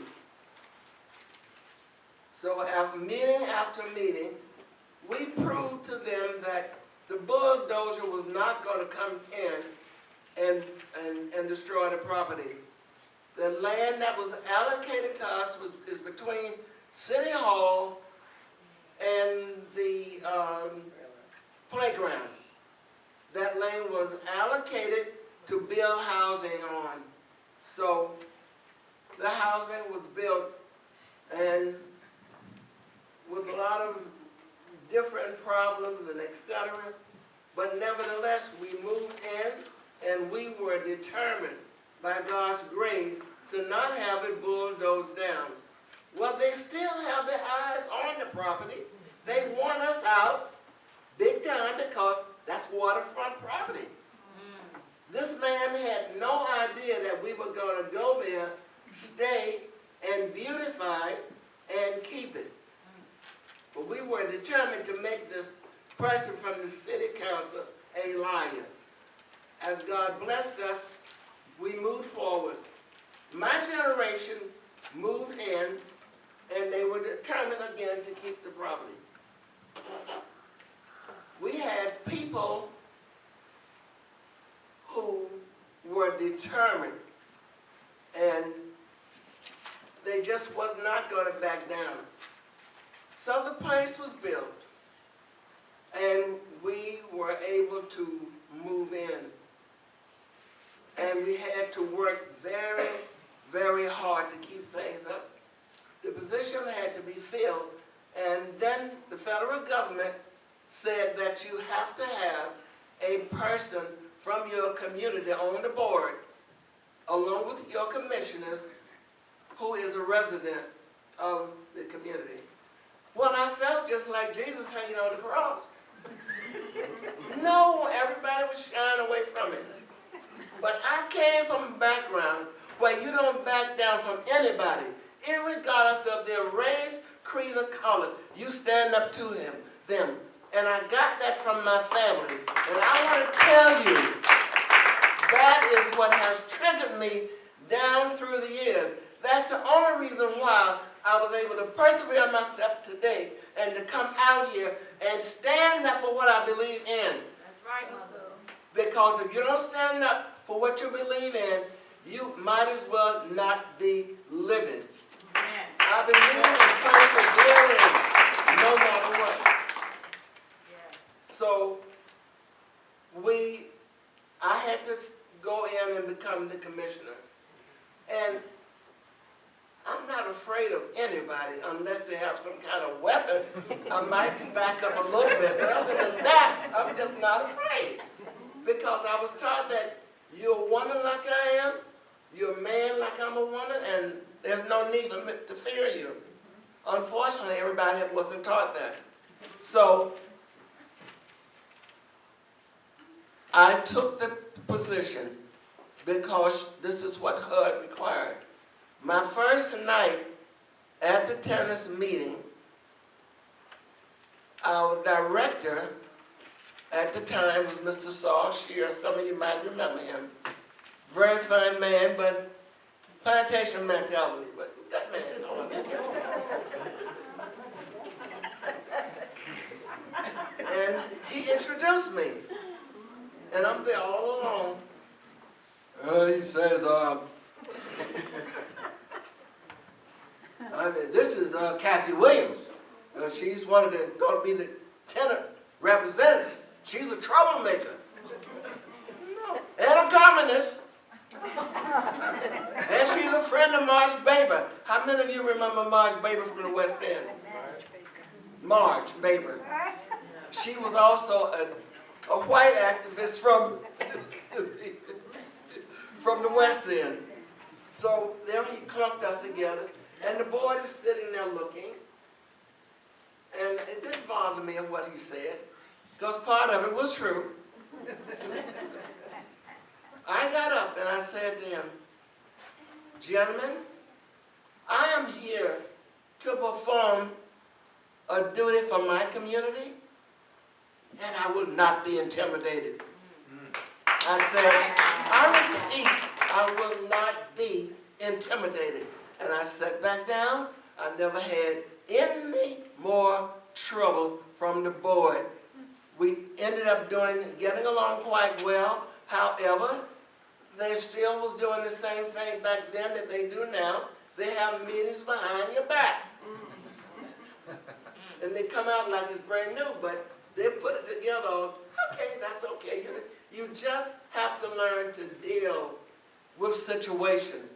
So meeting after meeting, we proved to them that the bulldozer was not going to come in and destroy the property. The land that was allocated to us is between City Hall and the playground. That land was allocated to build housing on. So the housing was built, and with a lot of different problems and etc. But nevertheless, we moved in, and we were determined by God's grace to not have it bulldozed down. Well, they still have their eyes on the property. They want us out big time because that's waterfront property. This man had no idea that we were going to go there, stay, and beautify it, and keep it. But we were determined to make this person from the city council a liar. As God blessed us, we moved forward. My generation moved in, and they were determined again to keep the property. We had people who were determined, and they just was not going to back down. So the place was built, and we were able to move in. And we had to work very, very hard to keep things up. The position had to be filled, and then the federal government said that you have to have a person from your community on the board, along with your commissioners, who is a resident of the community. Well, I felt just like Jesus hanging on the cross. No, everybody was shying away from it. But I came from a background where you don't back down from anybody, irregardless of their race, creed, or color. You stand up to them. And I got that from my family. And I want to tell you, that is what has triggered me down through the years. That's the only reason why I was able to persevere myself today and to come out here and stand up for what I believe in.
That's right, Mother.
Because if you don't stand up for what you believe in, you might as well not be living.
Yes.
I believe in persevering no matter what.
Yes.
So I had to go in and become the commissioner. And I'm not afraid of anybody unless they have some kind of weapon. I might back up a little bit, but other than that, I'm just not afraid. Because I was taught that you're a woman like I am, you're a man like I'm a woman, and there's no need for me to fear you. Unfortunately, everybody wasn't taught that. So I took the position because this is what HUD required. My first night at the tennis meeting, our director at the time was Mr. Saul Shear. Some of you might remember him. Very fine man, but plantation mentality. But that man, and he introduced me. And I'm there all alone. He says, this is Kathy Williams. She's going to be the tenant representative. She's a troublemaker. And a communist. And she's a friend of Marge Baber. How many of you remember Marge Baber from the West End? Marge Baber. She was also a white activist from the West End. So there he clumped us together, and the board is sitting there looking, and it didn't bother me what he said, because part of it was true. I got up and I said to him, gentlemen, I am here to perform a duty for my community, and I will not be intimidated. I said, I repeat, I will not be intimidated. And I sat back down. I never had any more trouble from the board. We ended up getting along quite well. However, they still was doing the same thing back then that they do now. They have meetings behind your back. And they come out like it's brand new, but they put it together. Okay, that's okay. You just have to learn to deal with situations.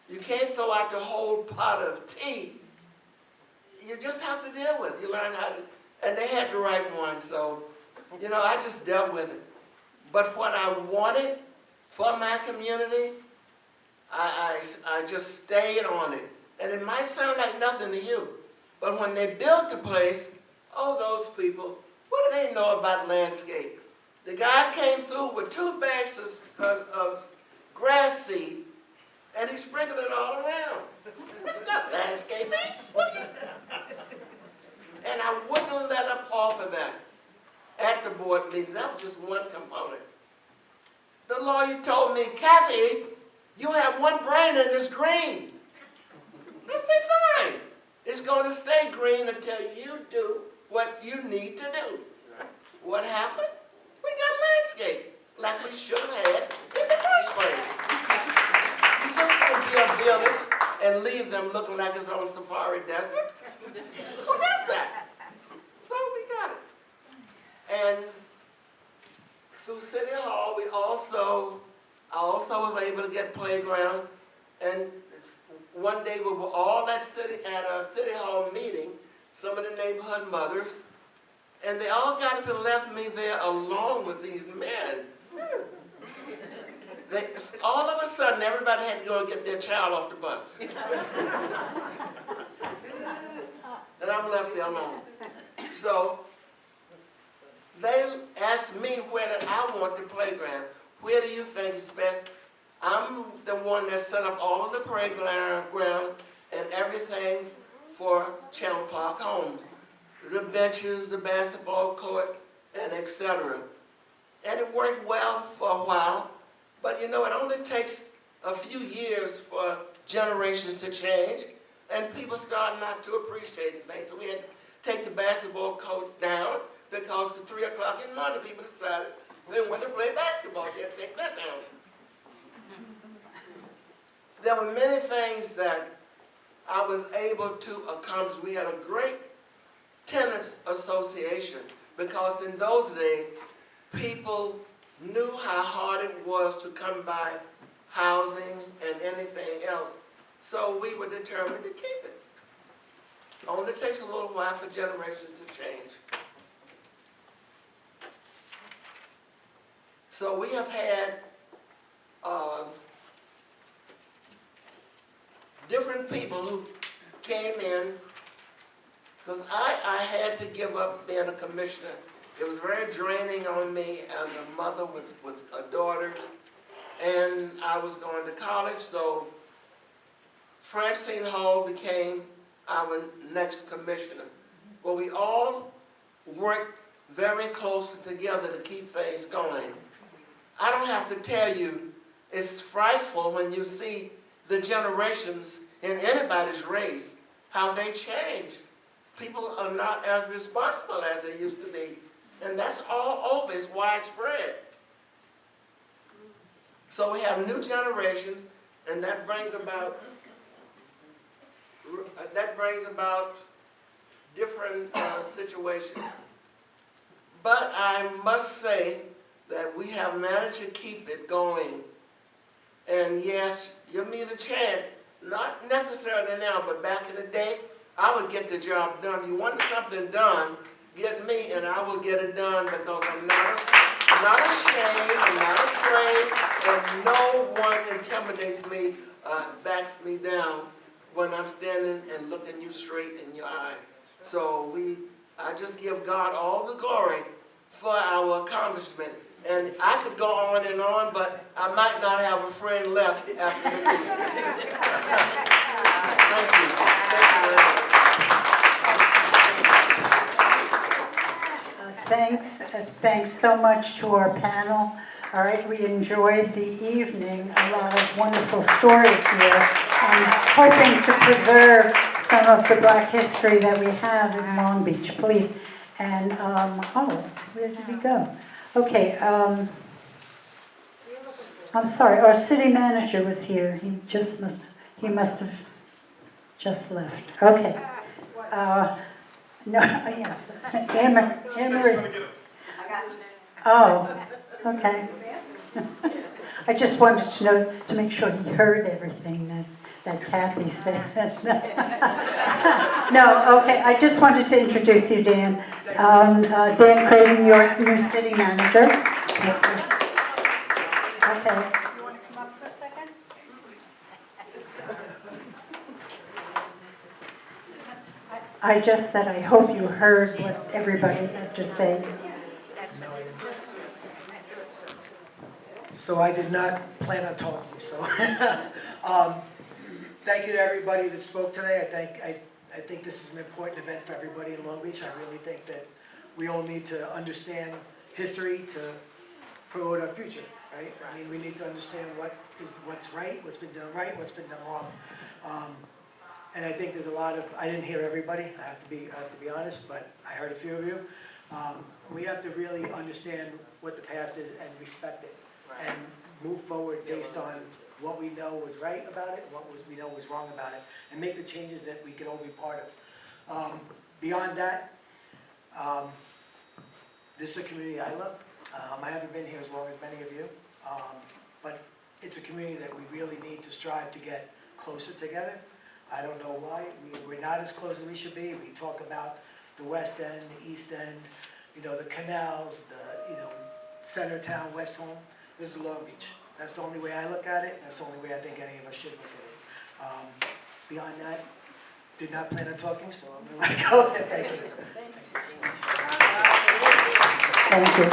You can't throw out the whole pot of tea. You just have to deal with it. You learn how to, and they had the right one, so, I just dealt with it. But what I wanted for my community, I just stayed on it. And it might sound like nothing to you, but when they built the place, those people, what do they know about landscape? The guy came through with 2 bags of grass seed, and he sprinkled it all around. That's not landscaping. And I wouldn't let up off of that at the board meetings. That was just one component. The lawyer told me, Kathy, you have one brain and it's green. I said, fine. It's going to stay green until you do what you need to do. What happened? We got landscape like we should have had in the first place. You just don't build a village and leave them looking like it's on safari desert. Who does that? So we got it. And through City Hall, I also was able to get playground. And one day we were all at a City Hall meeting, some of the neighborhood mothers, and they all got up and left me there alone with these men. All of a sudden, everybody had to go and get their child off the bus. And I'm left there alone. So they asked me where did I want the playground. Where do you think is best? I'm the one that set up all of the playground and everything for Channel Park Homes. The benches, the basketball court, and etc. And it worked well for a while, but it only takes a few years for generations to change, and people start not to appreciate things. So we had to take the basketball court down because at 3 o'clock in the morning, people decided they wanted to play basketball. They had to take that down. There were many things that I was able to accomplish. We had a great tenants association because in those days, people knew how hard it was to come by housing and anything else. So we were determined to keep it. Only takes a little while for generations to change. So we have had different people who came in, because I had to give up being a commissioner. It was very draining on me as a mother with daughters, and I was going to college, so Francine Hall became our next commissioner. Well, we all worked very closely together to keep things going. I don't have to tell you, it's frightful when you see the generations in anybody's race, how they change. People are not as responsible as they used to be. And that's all over, it's widespread. So we have new generations, and that brings about different situations. But I must say that we have managed to keep it going. And yes, give me the chance, not necessarily now, but back in the day, I would get the job done. If you want something done, get me and I will get it done, because I'm not ashamed, I'm not afraid, and no one intimidates me, backs me down when I'm standing and looking you straight in your eye. So I just give God all the glory for our accomplishment. And I could go on and on, but I might not have a friend left after the meeting. Thank you.
Thanks so much to our panel. All right, we enjoyed the evening, a lot of wonderful stories here, and hoping to preserve some of the Black history that we have in Long Beach, please. And, where did he go? Okay, I'm sorry, our city manager was here. He must have just left. Okay. No, yes. Anne-Marie. Oh, okay. I just wanted to know, to make sure he heard everything that Kathy said. No, okay, I just wanted to introduce you, Dan. Dan Creighton, your new city manager. Okay. You want to come up for a second? I just said I hope you heard what everybody had to say.
So I did not plan on talking, so. Thank you to everybody that spoke today. I think this is an important event for everybody in Long Beach. I really think that we all need to understand history to promote our future, right? I mean, we need to understand what's right, what's been done right, what's been done wrong. And I think there's a lot of, I didn't hear everybody, I have to be honest, but I heard a few of you. We have to really understand what the past is and respect it, and move forward based on what we know was right about it, what we know was wrong about it, and make the changes that we can all be part of. Beyond that, this is a community I love. I haven't been here as long as many of you, but it's a community that we really need to strive to get closer together. I don't know why. We're not as close as we should be. We talk about the West End, the East End, the canals, Center Town, West Home. This is Long Beach. That's the only way I look at it, and that's the only way I think any of us should look at it. Beyond that, did not plan on talking, so I'm going to let it go. Thank you.
Thank you.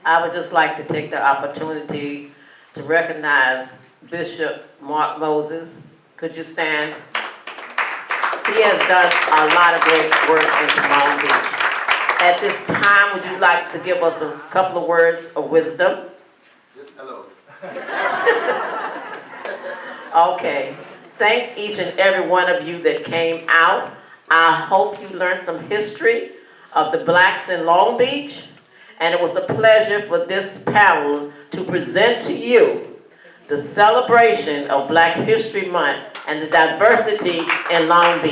I would just like to take the opportunity to recognize Bishop Mark Moses. Could you stand? He has done a lot of great work in Long Beach. At this time, would you like to give us a couple of words of wisdom?
Yes, hello.
Okay. Thank each and every one of you that came out. I hope you learned some history of the blacks in Long Beach. And it was a pleasure for this panel to present to you the celebration of Black History Month and the diversity in Long Beach.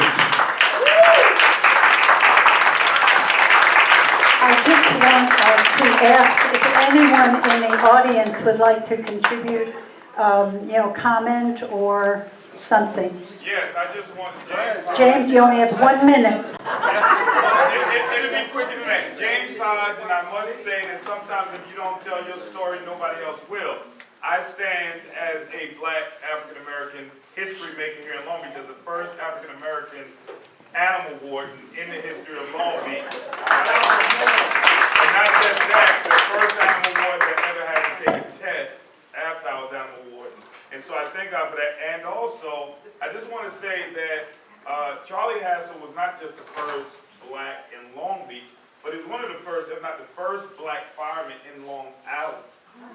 I just want to ask if anyone in the audience would like to contribute, comment or something.
Yes, I just want James.
James, you only have 1 minute.
It'll be quicker than that. James Hodge, and I must say that sometimes if you don't tell your story, nobody else will. I stand as a Black African-American history maker here in Long Beach as the first African-American animal warden in the history of Long Beach. And not just that, the first animal warden that ever had to take a test after I was animal warden. And so I thank God for that. And also, I just want to say that Charlie Hassell was not just the first Black in Long Beach, but he was one of the first, if not the first, Black fireman in Long Island.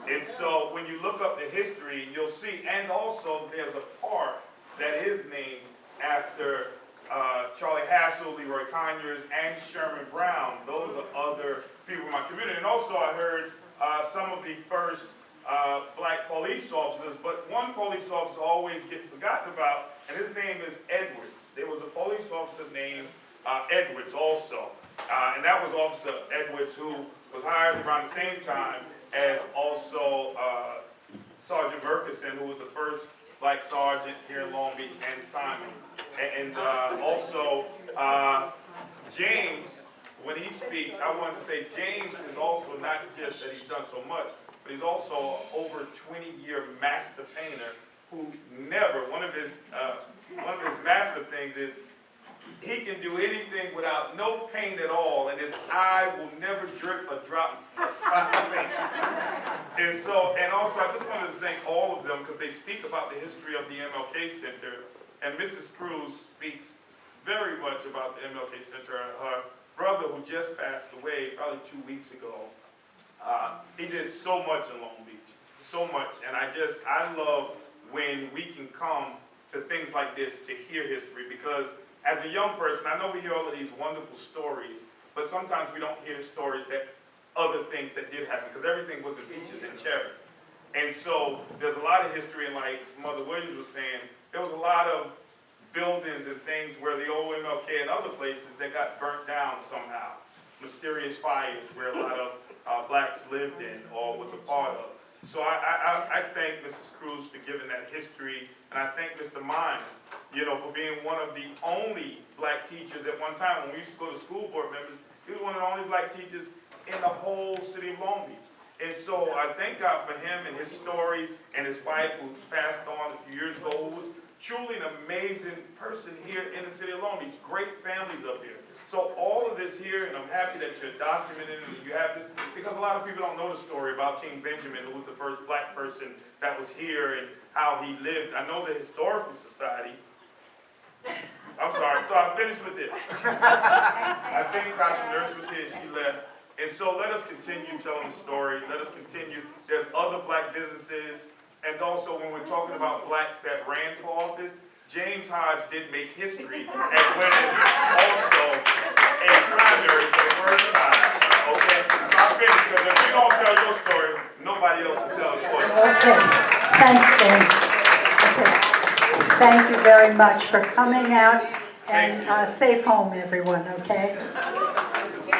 And so when you look up the history, you'll see, and also there's a park that is named after Charlie Hassell. Hassell, Leroy Conyers, and Sherman Brown. Those are other people in my community. And also I heard some of the first black police officers, but one police officer always gets forgotten about, and his name is Edwards. There was a police officer named Edwards also. And that was Officer Edwards, who was hired around the same time as also Sergeant Murkison, who was the first black sergeant here in Long Beach, and Simon. And also James, when he speaks, I wanted to say James is also not just that he's done so much, but he's also an over 20-year master painter who never, one of his master things is he can do anything without no paint at all, and his eye will never drip or drop a spot of paint. And also, I just wanted to thank all of them because they speak about the history of the MLK Center, and Mrs. Cruse speaks very much about the MLK Center. Her brother, who just passed away probably 2 weeks ago, he did so much in Long Beach, so much, and I love when we can come to things like this to hear history, because as a young person, I know we hear all of these wonderful stories, but sometimes we don't hear stories that other things that did happen, because everything was in peaches and cherry. And so there's a lot of history, and like Mother Williams was saying, there was a lot of buildings and things where the old MLK and other places that got burnt down somehow. Mysterious fires where a lot of blacks lived in or was a part of. So I thank Mrs. Cruse for giving that history, and I thank Mr. Mines, for being one of the only black teachers at one time. When we used to go to school board members, he was one of the only black teachers in the whole city of Long Beach. And so I thank God for him and his story, and his wife, who's passed on a few years ago, who was truly an amazing person here in the city of Long Beach. Great families up here. So all of this here, and I'm happy that you're documenting and you have this, because a lot of people don't know the story about King Benjamin, who was the first black person that was here and how he lived. I know the Historical Society. I'm sorry, so I'm finished with this. I think Tasha Nurse was here, she left. And so let us continue telling the story. Let us continue. There's other black businesses. And also when we're talking about blacks that ran for office, James Hodge did make history as winning also a primary for the first time. Okay? So I'm finished, because if you don't tell your story, nobody else will tell it for you.
Okay, thanks, James. Okay. Thank you very much for coming out, and safe home, everyone, okay?